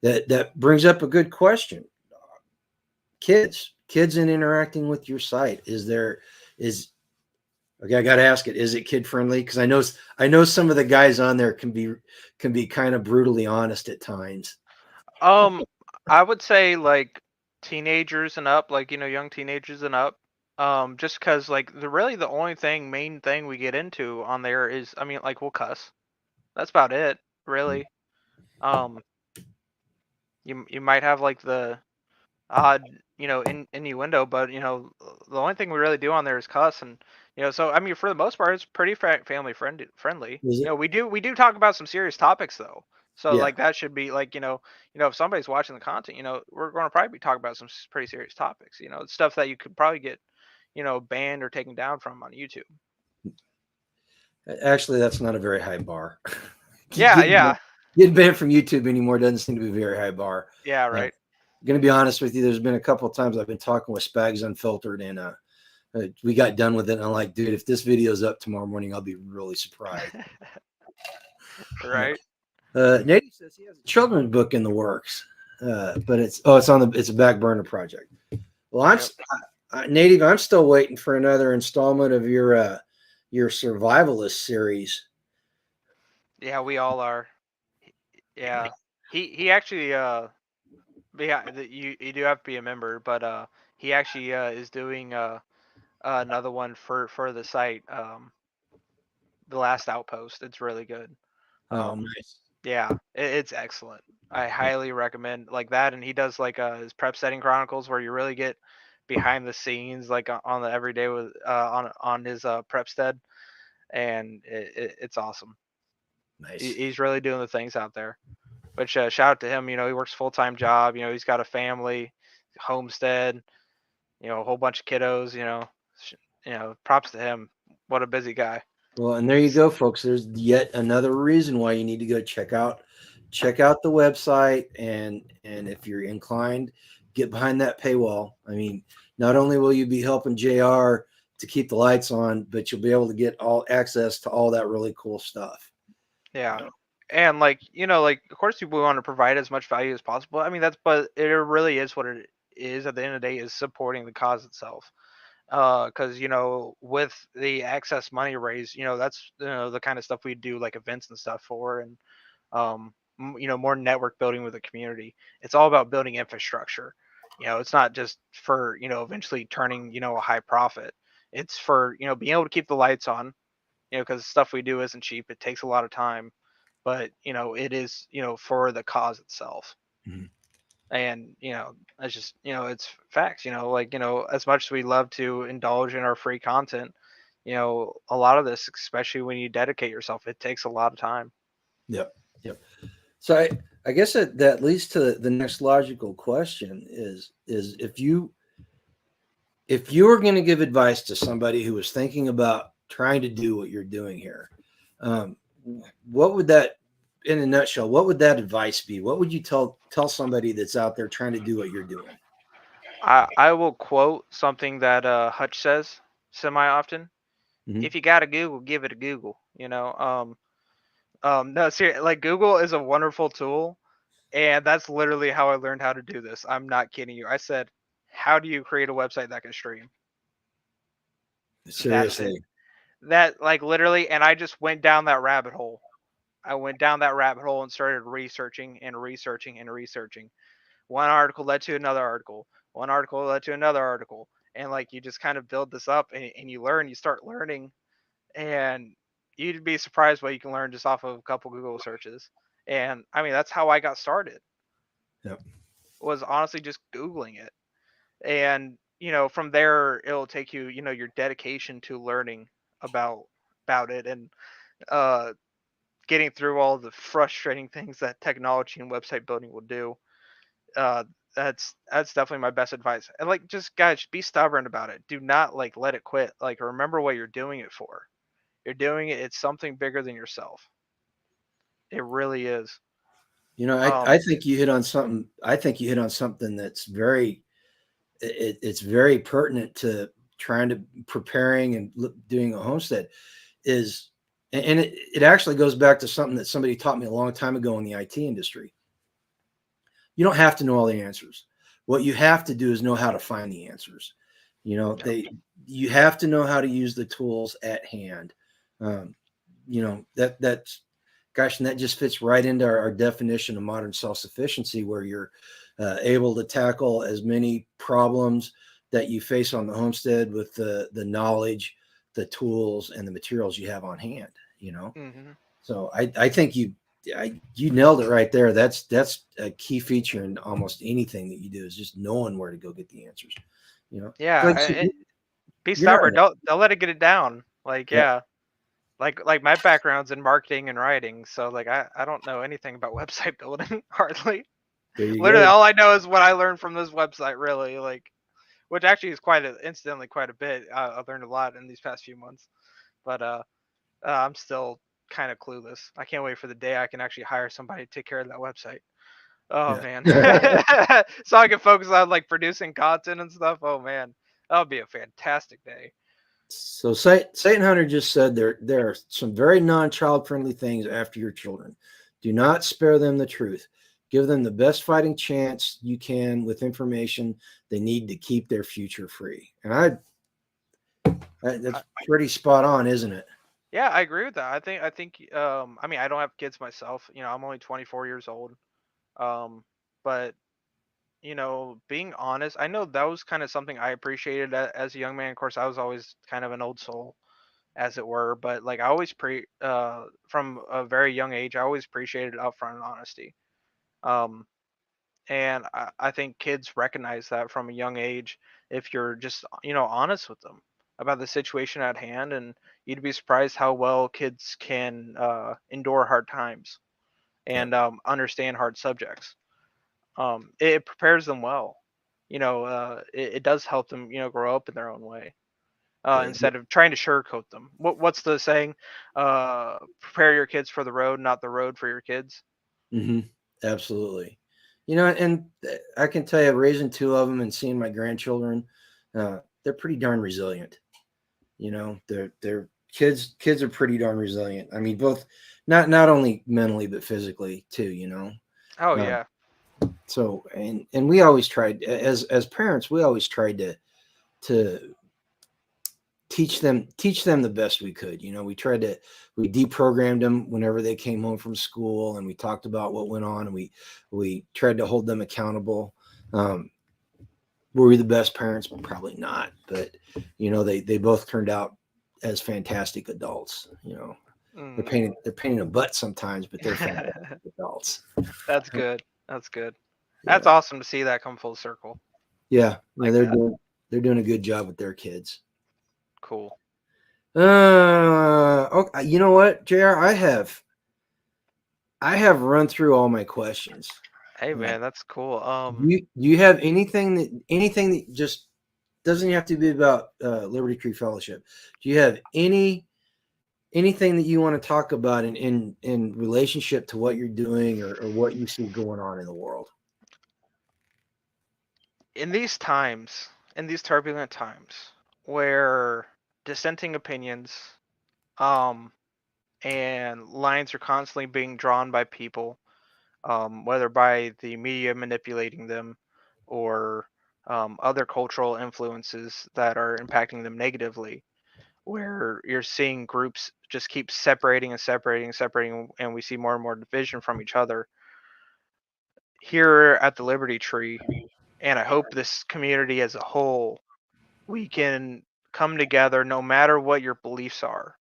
that brings up a good question. Kids in interacting with your site, okay, I got to ask it, is it kid friendly? Because I know some of the guys on there can be kind of brutally honest at times. I would say like teenagers and up, like young teenagers and up. Just because like the only main thing we get into on there is, I mean, like we'll cuss. That's about it, really. Um, you might have like the odd innuendo, but the only thing we really do on there is cuss. And so I mean for the most part it's pretty family friendly. Is it? We do talk about some serious topics though, so Yeah. like that should be like if somebody's watching the content, we're going to probably be talking about some pretty serious topics, stuff that you could probably get banned or taken down from on YouTube. Actually, that's not a very high bar. Yeah. Getting banned from YouTube anymore doesn't seem to be a very high bar. Yeah, right. I'm going to be honest with you. There's been a couple of times I've been talking with Spags Unfiltered, and we got done with it. And I'm like, dude, if this video's up tomorrow morning, I'll be really surprised. Right. Nate says he has a children's book in the works. but it's a back burner project. Well, Native. I'm still waiting for another installment of your survivalist series. Yeah, we all are. Yeah, he actually yeah, you do have to be a member, but he actually is doing another one for the site, The Last Outpost. It's really good. Oh, Um, nice. yeah, it's excellent. I highly recommend like that, and he does like his prep setting chronicles where you really get behind the scenes, like on the everyday with on his prep stead, and it's awesome. Nice. He's really doing the things out there. Which shout out to him. You know, he works full time job. You know, he's got a family, homestead. You know, a whole bunch of kiddos. Props to him. What a busy guy. Well, and there you go, folks. There's yet another reason why you need to go check out the website, and if you're inclined, get behind that paywall. I mean, not only will you be helping JR to keep the lights on, but you'll be able to get all access to all that really cool stuff. Yeah. And like, like of course people want to provide as much value as possible. I mean but it really is what it is at the end of the day is supporting the cause itself. Because with the access money raised, that's the kind of stuff we do like events and stuff for, and more network building with the community. It's all about building infrastructure. It's not just for eventually turning a high profit. It's for being able to keep the lights on, because stuff we do isn't cheap. It takes a lot of time, but it is for the cause itself. Mhm. And that's just it's facts. Like as much as we love to indulge in our free content, a lot of this, especially when you dedicate yourself, it takes a lot of time. Yep. Yep. So I guess that leads to the next logical question is if you were going to give advice to somebody who was thinking about trying to do what you're doing here, um, what would that, in a nutshell, what would that advice be? What would you tell somebody that's out there trying to do what you're doing? I will quote something that Hutch says semi often. Mhm. If you got a Google, give it a Google. No, seriously, like Google is a wonderful tool, and that's literally how I learned how to do this. I'm not kidding you. I said, "How do you create a website that can stream?" That's it. Seriously. That like literally, and I just went down that rabbit hole. I went down that rabbit hole and started researching and researching and researching. One article led to another article. One article led to another article, and like you just kind of build this up, and you learn. You start learning, and you'd be surprised what you can learn just off of a couple Google searches. And I mean, that's how I got started. Yep. Was honestly just Googling it. And from there it'll take you your dedication to learning about it, and uh getting through all the frustrating things that technology and website building will do. uh that's definitely my best advice. And like, just guys, be stubborn about it. Do not like let it quit. Like, remember what you're doing it for. You're doing it, it's something bigger than yourself. It really is. I think you hit on something. I think you hit on something that's it's very pertinent to trying to preparing and doing a homestead is, and it actually goes back to something that somebody taught me a long time ago in the IT industry. You don't have to know all the answers. What you have to do is know how to find the answers. You have to know how to use the tools at hand. Um, that's gosh, and that just fits right into our definition of modern self-sufficiency, where you're able to tackle as many problems that you face on the homestead with the knowledge, the tools, and the materials you have on hand. Mm-hmm. So I think you nailed it right there. That's a key feature in almost anything that you do, is just knowing where to go get the answers. Yeah, Like, so be you're not. stubborn. Don't let it get it down. Like, Yep. yeah. Like my background's in marketing and writing, so like I don't know anything about website building hardly. There you Literally, go. all I know is what I learned from this website. Really, like, which actually is incidentally quite a bit. I've learned a lot in these past few months, but I'm still kind of clueless. I can't wait for the day I can actually hire somebody to take care of that website. Oh man, Yeah. so I can focus on like producing content and stuff. Oh man, that would be a fantastic day. So Satan Hunter just said there are some very non-child friendly things after your children. Do not spare them the truth. Give them the best fighting chance you can with information they need to keep their future free. And that's pretty spot on, isn't it? Yeah, I agree with that. I think I mean, I don't have kids myself. I'm only 24 years old. Um but being honest, I know that was kind of something I appreciated as a young man. Of course, I was always kind of an old soul, as it were, but like I always from a very young age, I always appreciated upfront honesty. Um and I think kids recognize that from a young age if you're just honest with them about the situation at hand, and you'd be surprised how well kids can endure hard times Yep. and understand hard subjects. It prepares them well. It does help them grow up in their own way, Yeah. instead of trying to sugarcoat them. What's the saying? Prepare your kids for the road, not the road for your kids. Hmm. Absolutely. And I can tell you, raising two of them and seeing my grandchildren, they're pretty darn resilient. They're kids are pretty darn resilient. I mean, both not only mentally but physically too. Oh Uh, yeah. so and we always tried as parents, we always tried to teach them the best we could. We deprogrammed them whenever they came home from school, and we talked about what went on, and we tried to hold them accountable. um, were we the best parents? Probably not, but they both turned out as fantastic adults. they're Mm. painting they're painting a butt sometimes, but they're fantastic adults. That's good. That's good. That's Yeah. awesome to see that come full circle Yeah, like they're that. doing a good job with their kids. Cool. Okay, you know what, JR? I have run through all my questions. Hey Uh, man, that's cool. do you have anything that just doesn't have to be about Liberty Tree Fellowship? Do you have anything that you want to talk about in relationship to what you're doing, or what you see going on in the world? In these times, in these turbulent times where dissenting opinions um and lines are constantly being drawn by people, whether by the media manipulating them or other cultural influences that are impacting them negatively, where you're seeing groups just keep separating and separating and separating, and we see more and more division from each other. Here at the Liberty Tree, and I hope this community as a whole, we can come together no matter what your beliefs are.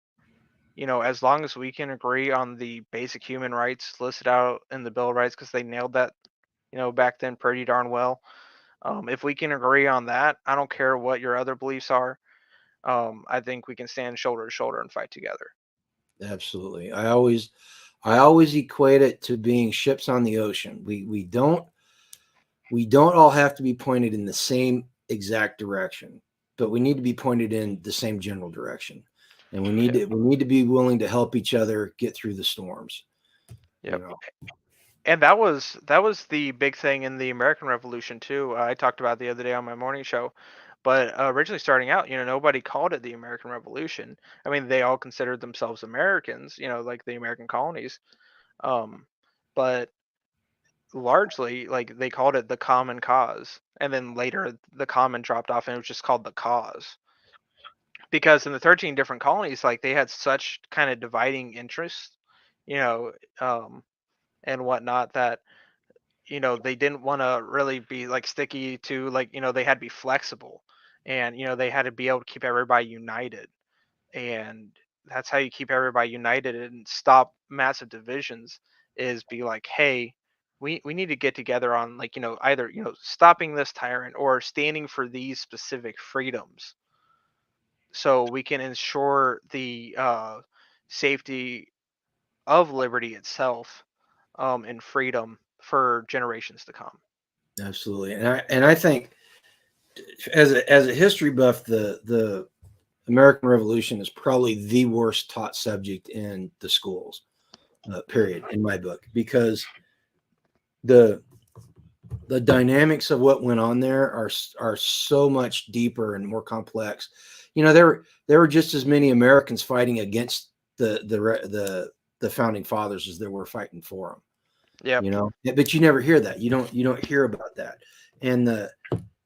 As long as we can agree on the basic human rights listed out in the Bill of Rights, because they nailed that, back then pretty darn well. If we can agree on that, I don't care what your other beliefs are. I think we can stand shoulder to shoulder and fight together. Absolutely. I always equate it to being ships on the ocean. We don't all have to be pointed in the same exact direction, but we need to be pointed in the same general direction. And we need Yep. to be willing to help each other get through the storms. You Yep. know. And that was the big thing in the American Revolution too. I talked about the other day on my morning show. But originally starting out, nobody called it the American Revolution. I mean, they all considered themselves Americans, like the American colonies. Um, but largely, like they called it the Common Cause, and then later the common dropped off, and it was just called the cause. Because in the 13 different colonies, like they had such kind of dividing interests, you know, um, and whatnot, that they didn't want to really be like sticky to, like, they had to be flexible, and they had to be able to keep everybody united. And that's how you keep everybody united and stop massive divisions, is be like, hey, we need to get together on, like, either stopping this tyrant or standing for these specific freedoms, so we can ensure the safety of liberty itself, and freedom for generations to come. Absolutely. And I think, as a history buff, the American Revolution is probably the worst taught subject in the schools, period, in my book, because the the dynamics of what went on there are so much deeper and more complex. There were just as many Americans fighting against the founding fathers as there were fighting for them. Yep. you know. Yeah, but you never hear that. You don't hear about that. And the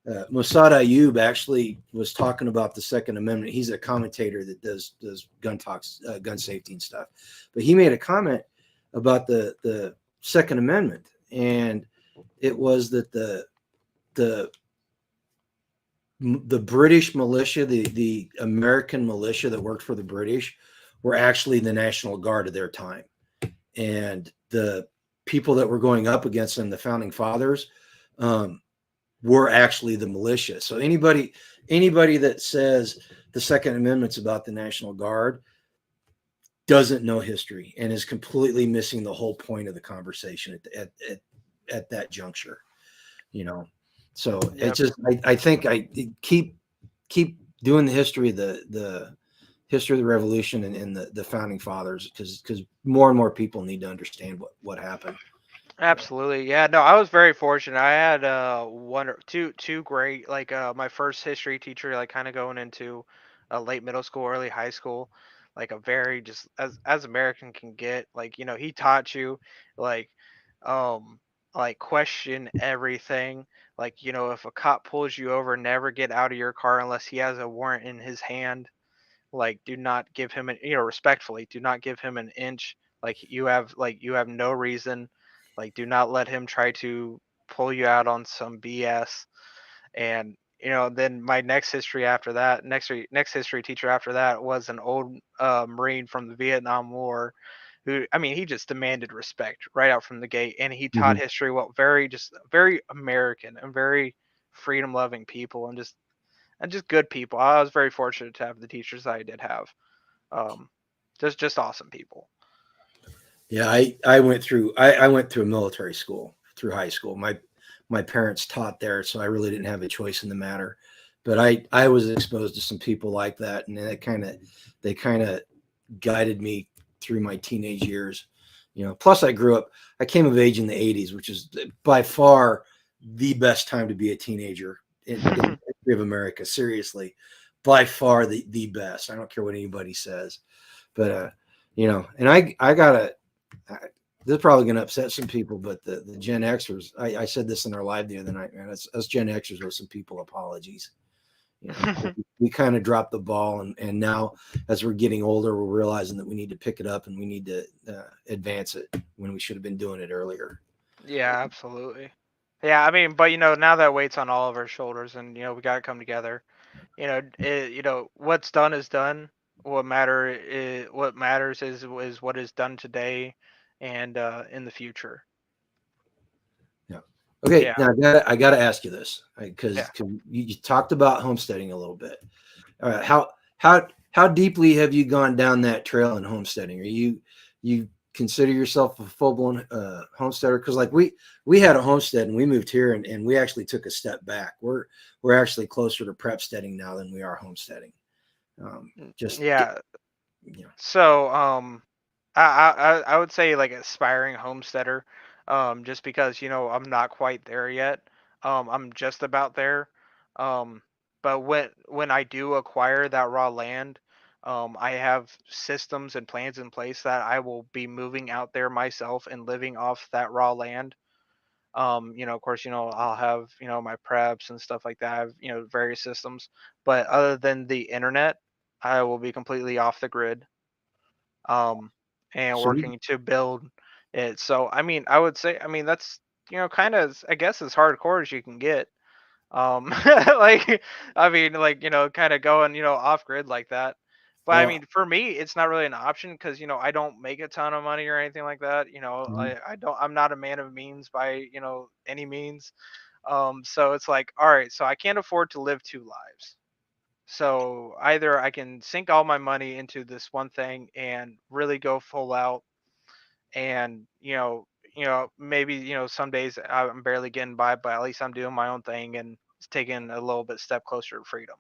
Mossad Ayub actually was talking about the Second Amendment. He's a commentator that does gun talks, gun safety and stuff. But he made a comment about the Second Amendment, and it was that the British militia, the American militia that worked for the British, were actually the National Guard of their time, and the people that were going up against them, the founding fathers, were actually the militia. So anybody that says the Second Amendment's about the National Guard doesn't know history and is completely missing the whole point of the conversation at that juncture, you know. So Yep. it's just I think I keep doing the history of the history of the revolution and the founding fathers, because more and more people need to understand what happened. Absolutely. Yeah, no, I was very fortunate. I had one or two great, like my first history teacher, like kind of going into late middle school, early high school, like a very just as American can get. Like, he taught you like um question everything. Like, if a cop pulls you over, never get out of your car unless he has a warrant in his hand. Like, do not give him an, respectfully, do not give him an inch. Like you have no reason. Like, do not let him try to pull you out on some BS. And then my next history teacher after that was an old Marine from the Vietnam War, who, I mean, he just demanded respect right out from the gate, and he taught Mhm. history well, very American and very freedom loving people, and just good people. I was very fortunate to have the teachers I did have. Um, just awesome people. Yeah, I went through I went through a military school through high school. My parents taught there, so I really didn't have a choice in the matter. But I was exposed to some people like that, and they kind of guided me through my teenage years. You know, plus I came of age in the 80s, which is by far the best time to be a teenager in the history of America. Seriously, by far the best. I don't care what anybody says. But and I gotta, this is probably going to upset some people, but the Gen Xers, I said this in our live the other night, man. Us Gen Xers owe some people apologies. You know, we kind of dropped the ball, and now as we're getting older, we're realizing that we need to pick it up and we need to advance it when we should have been doing it earlier. Yeah, absolutely. Yeah, I mean, but now that weight's on all of our shoulders, and we got to come together. What's done is done. What matters is what is done today, and in the future. Yeah. Okay. Yeah, Now I gotta ask you this, because yeah. you talked about homesteading a little bit. How deeply have you gone down that trail in homesteading? Are you consider yourself a full blown homesteader? Because like we had a homestead and we moved here and we actually took a step back. We're actually closer to prep steading now than we are homesteading. Just Yeah. you know. So, I would say like aspiring homesteader, just because I'm not quite there yet. I'm just about there. Um, but when I do acquire that raw land, I have systems and plans in place that I will be moving out there myself and living off that raw land. Of course, I'll have my preps and stuff like that. I have various systems, but other than the internet, I will be completely off the grid, um, and So working to build it. So, I mean, I would say, I mean, that's kind of, I guess, as hardcore as you can get. Like, I mean, like, kind of going off grid like that. But I well, mean, for me, it's not really an option because I don't make a ton of money or anything like that. mhm. I'm not a man of means by any means. So it's like, all right, so I can't afford to live two lives. So either I can sink all my money into this one thing and really go full out, and maybe some days I'm barely getting by, but at least I'm doing my own thing and it's taking a little bit step closer to freedom.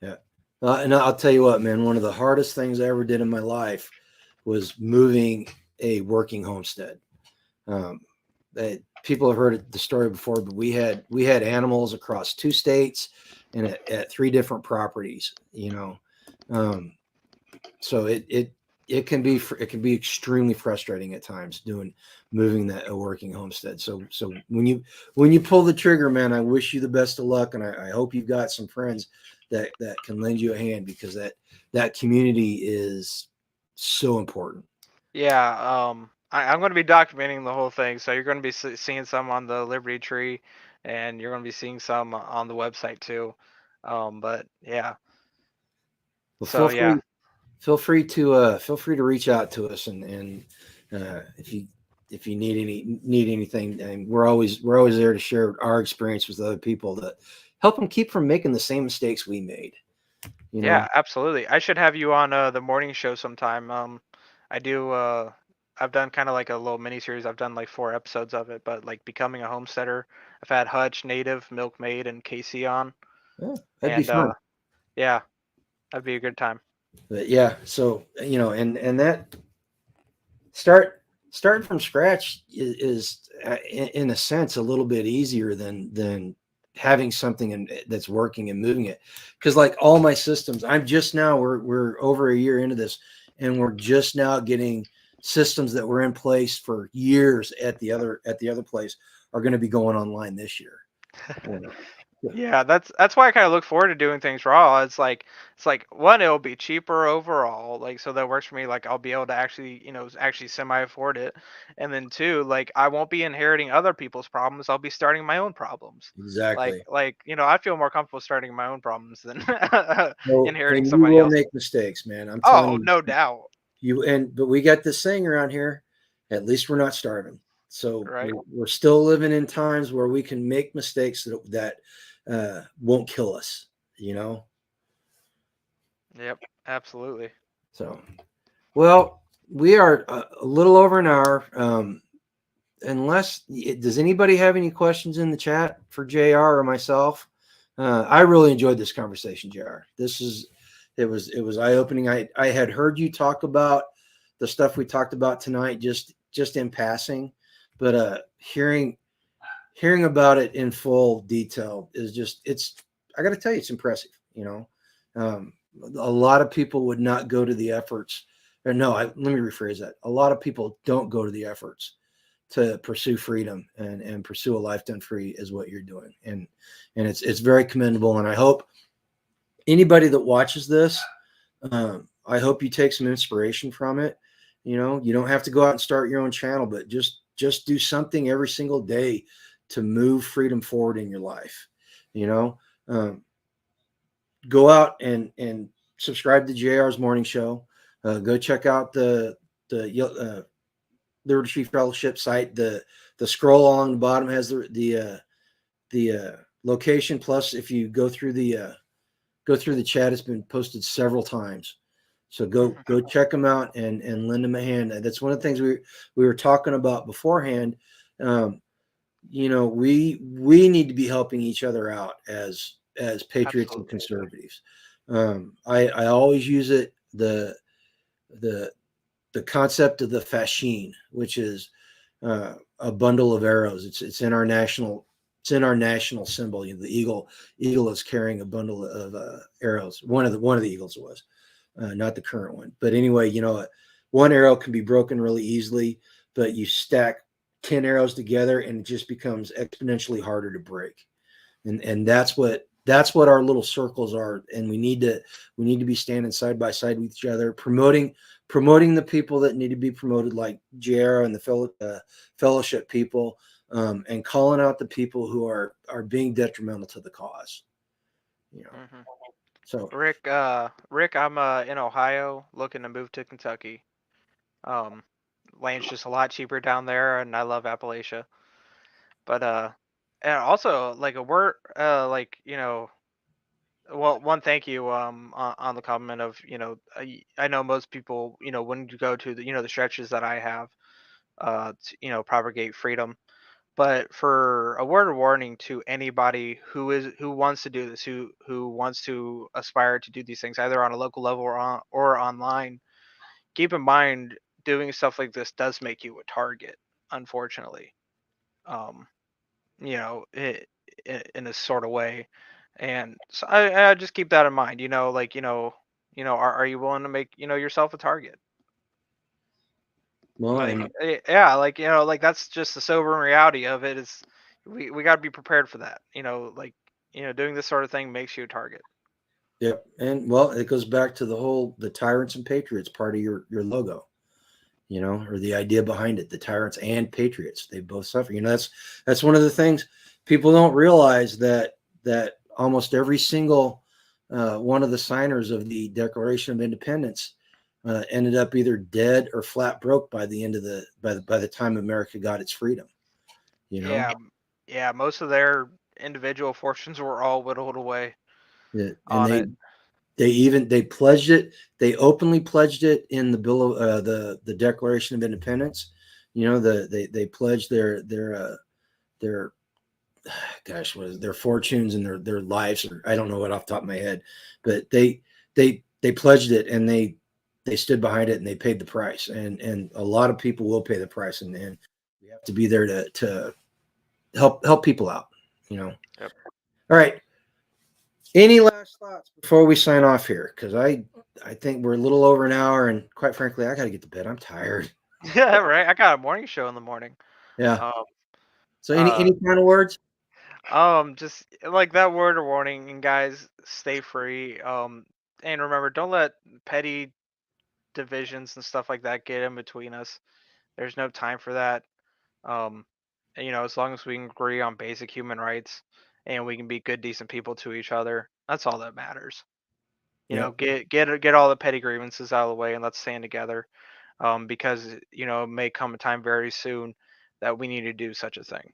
Yeah. And I'll tell you what, man, one of the hardest things I ever did in my life was moving a working homestead. Um, People have heard the story before, but we had animals across 2 states and at 3 different properties. Um, so it it can be extremely frustrating at times moving that a working homestead. So when you pull the trigger, man, I wish you the best of luck, and I hope you've got some friends that can lend you a hand, because that community is so important. Yeah, I'm going to be documenting the whole thing, so you're going to be seeing some on the Liberty Tree, and you're going to be seeing some on the website too. But yeah, Well, so yeah, feel free to reach out to us, and if you need anything, and we're always there to share our experience with other people, to help them keep from making the same mistakes we made. You know, yeah, absolutely. I should have you on the morning show sometime. I do. I've done kind of like a little mini series. I've done like 4 episodes of it, but like becoming a homesteader. I've had Hutch, Native, Milkmaid, and Casey on, yeah, that'd be and fun. yeah, that'd be a good time. But yeah, so and that starting from scratch is in a sense a little bit easier than having something that's working and moving it, because like all my systems, I'm just now we're over a year into this, and we're just now getting systems that were in place for years at the other place are going to be going online this year. You know? Yeah, that's why I kind of look forward to doing things raw. It's like one, it'll be cheaper overall, like so that works for me. Like I'll be able to actually, actually semi afford it, and then two, like I won't be inheriting other people's problems. I'll be starting my own problems. Like Exactly. like I feel more comfortable starting my own problems than No, inheriting and you somebody will else's. make mistakes, man. I'm telling Oh, you. no doubt, But we got this saying around here, at least we're not starving. So right? we're still living in times where we can make mistakes that won't kill us, you know? Yep, absolutely. So, well, we are a little over an hour. Does anybody have any questions in the chat for JR or myself? I really enjoyed this conversation, JR. It was eye opening. I had heard you talk about the stuff we talked about tonight, just in passing, but hearing about it in full detail is just I got to tell you, it's impressive. Um, a lot of people would not go to the efforts. Or no, let me rephrase that. A lot of people don't go to the efforts to pursue freedom and pursue a life done free is what you're doing, and it's very commendable. And I hope anybody that watches this, I hope you take some inspiration from it. You don't have to go out and start your own channel, but just do something every single day to move freedom forward in your life. you know um, Go out and subscribe to JR's morning show. Go check out the Liberty Tree Fellowship site. The scroll along the bottom has the location. Plus, if you go through the chat, it's been posted several times. So go check them out and lend them a hand. That's one of the things we were talking about beforehand. Um, we need to be helping each other out as patriots and Absolutely. conservatives. I always use the the concept of the fascine, which is a bundle of arrows. It's in our national symbol. The eagle is carrying a bundle of arrows. One of the eagles was, not the current one. But anyway, one arrow can be broken really easily, but you stack 10 arrows together and it just becomes exponentially harder to break. And that's what our little circles are. And we need to be standing side by side with each other, promoting the people that need to be promoted, like JR and the fellowship people, and calling out the people who are being detrimental to the cause. You know, Hmm. so Rick, I'm in Ohio looking to move to Kentucky. Um, Land's just a lot cheaper down there, and I love Appalachia. But and also like a word, like well, one, thank you on the comment of I know most people wouldn't go to the the stretches that I have to, propagate freedom. But for a word of warning to anybody who wants to do this, who wants to aspire to do these things either on a local level or online, keep in mind doing stuff like this does make you a target, unfortunately. Um, in a sort of way, and so I just keep that in mind. Are you willing to make yourself a target? Well, Like, and yeah, like, like that's just the sobering reality of it is we got to be prepared for that. Like, doing this sort of thing makes you a target. yep, and well, it goes back to the tyrants and patriots part of your logo, or the idea behind it. The tyrants and patriots, they both suffer. That's one of the things people don't realize, that almost every single one of the signers of the Declaration of Independence ended up either dead or flat broke by the end of by the time America got its freedom. Yeah, yeah. Most of their individual fortunes were all whittled away Yeah, and on it. they pledged it. They openly pledged it in the bill of the Declaration of Independence. They pledged their gosh, what is it, their fortunes and their lives, or I don't know what off the top of my head, but they pledged it, and they stood behind it, and they paid the price, and a lot of people will pay the price, and we have to be there to help people out. Yep. All right. Any last thoughts before we sign off here? Because I think we're a little over an hour, and quite frankly, I got to get to bed. I'm tired. Yeah, right. I got a morning show in the morning. Yeah. Um, So uh, any final words? just like that word of warning, and guys, stay free. And remember, don't let petty divisions and stuff like that get in between us. There's no time for that. Um, and, as long as we can agree on basic human rights and we can be good, decent people to each other, that's all that matters. Yep. Get all the petty grievances out of the way and let's stand together. Because it may come a time very soon that we need to do such a thing.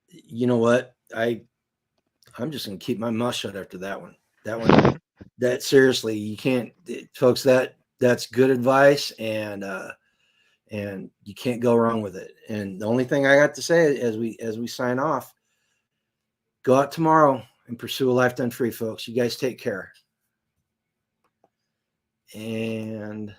You know what? I'm just gonna keep my mouth shut after that one. That one. That seriously, you can't, folks. That's good advice, and you can't go wrong with it. And the only thing I got to say as we sign off, go out tomorrow and pursue a life done free, folks. You guys take care. And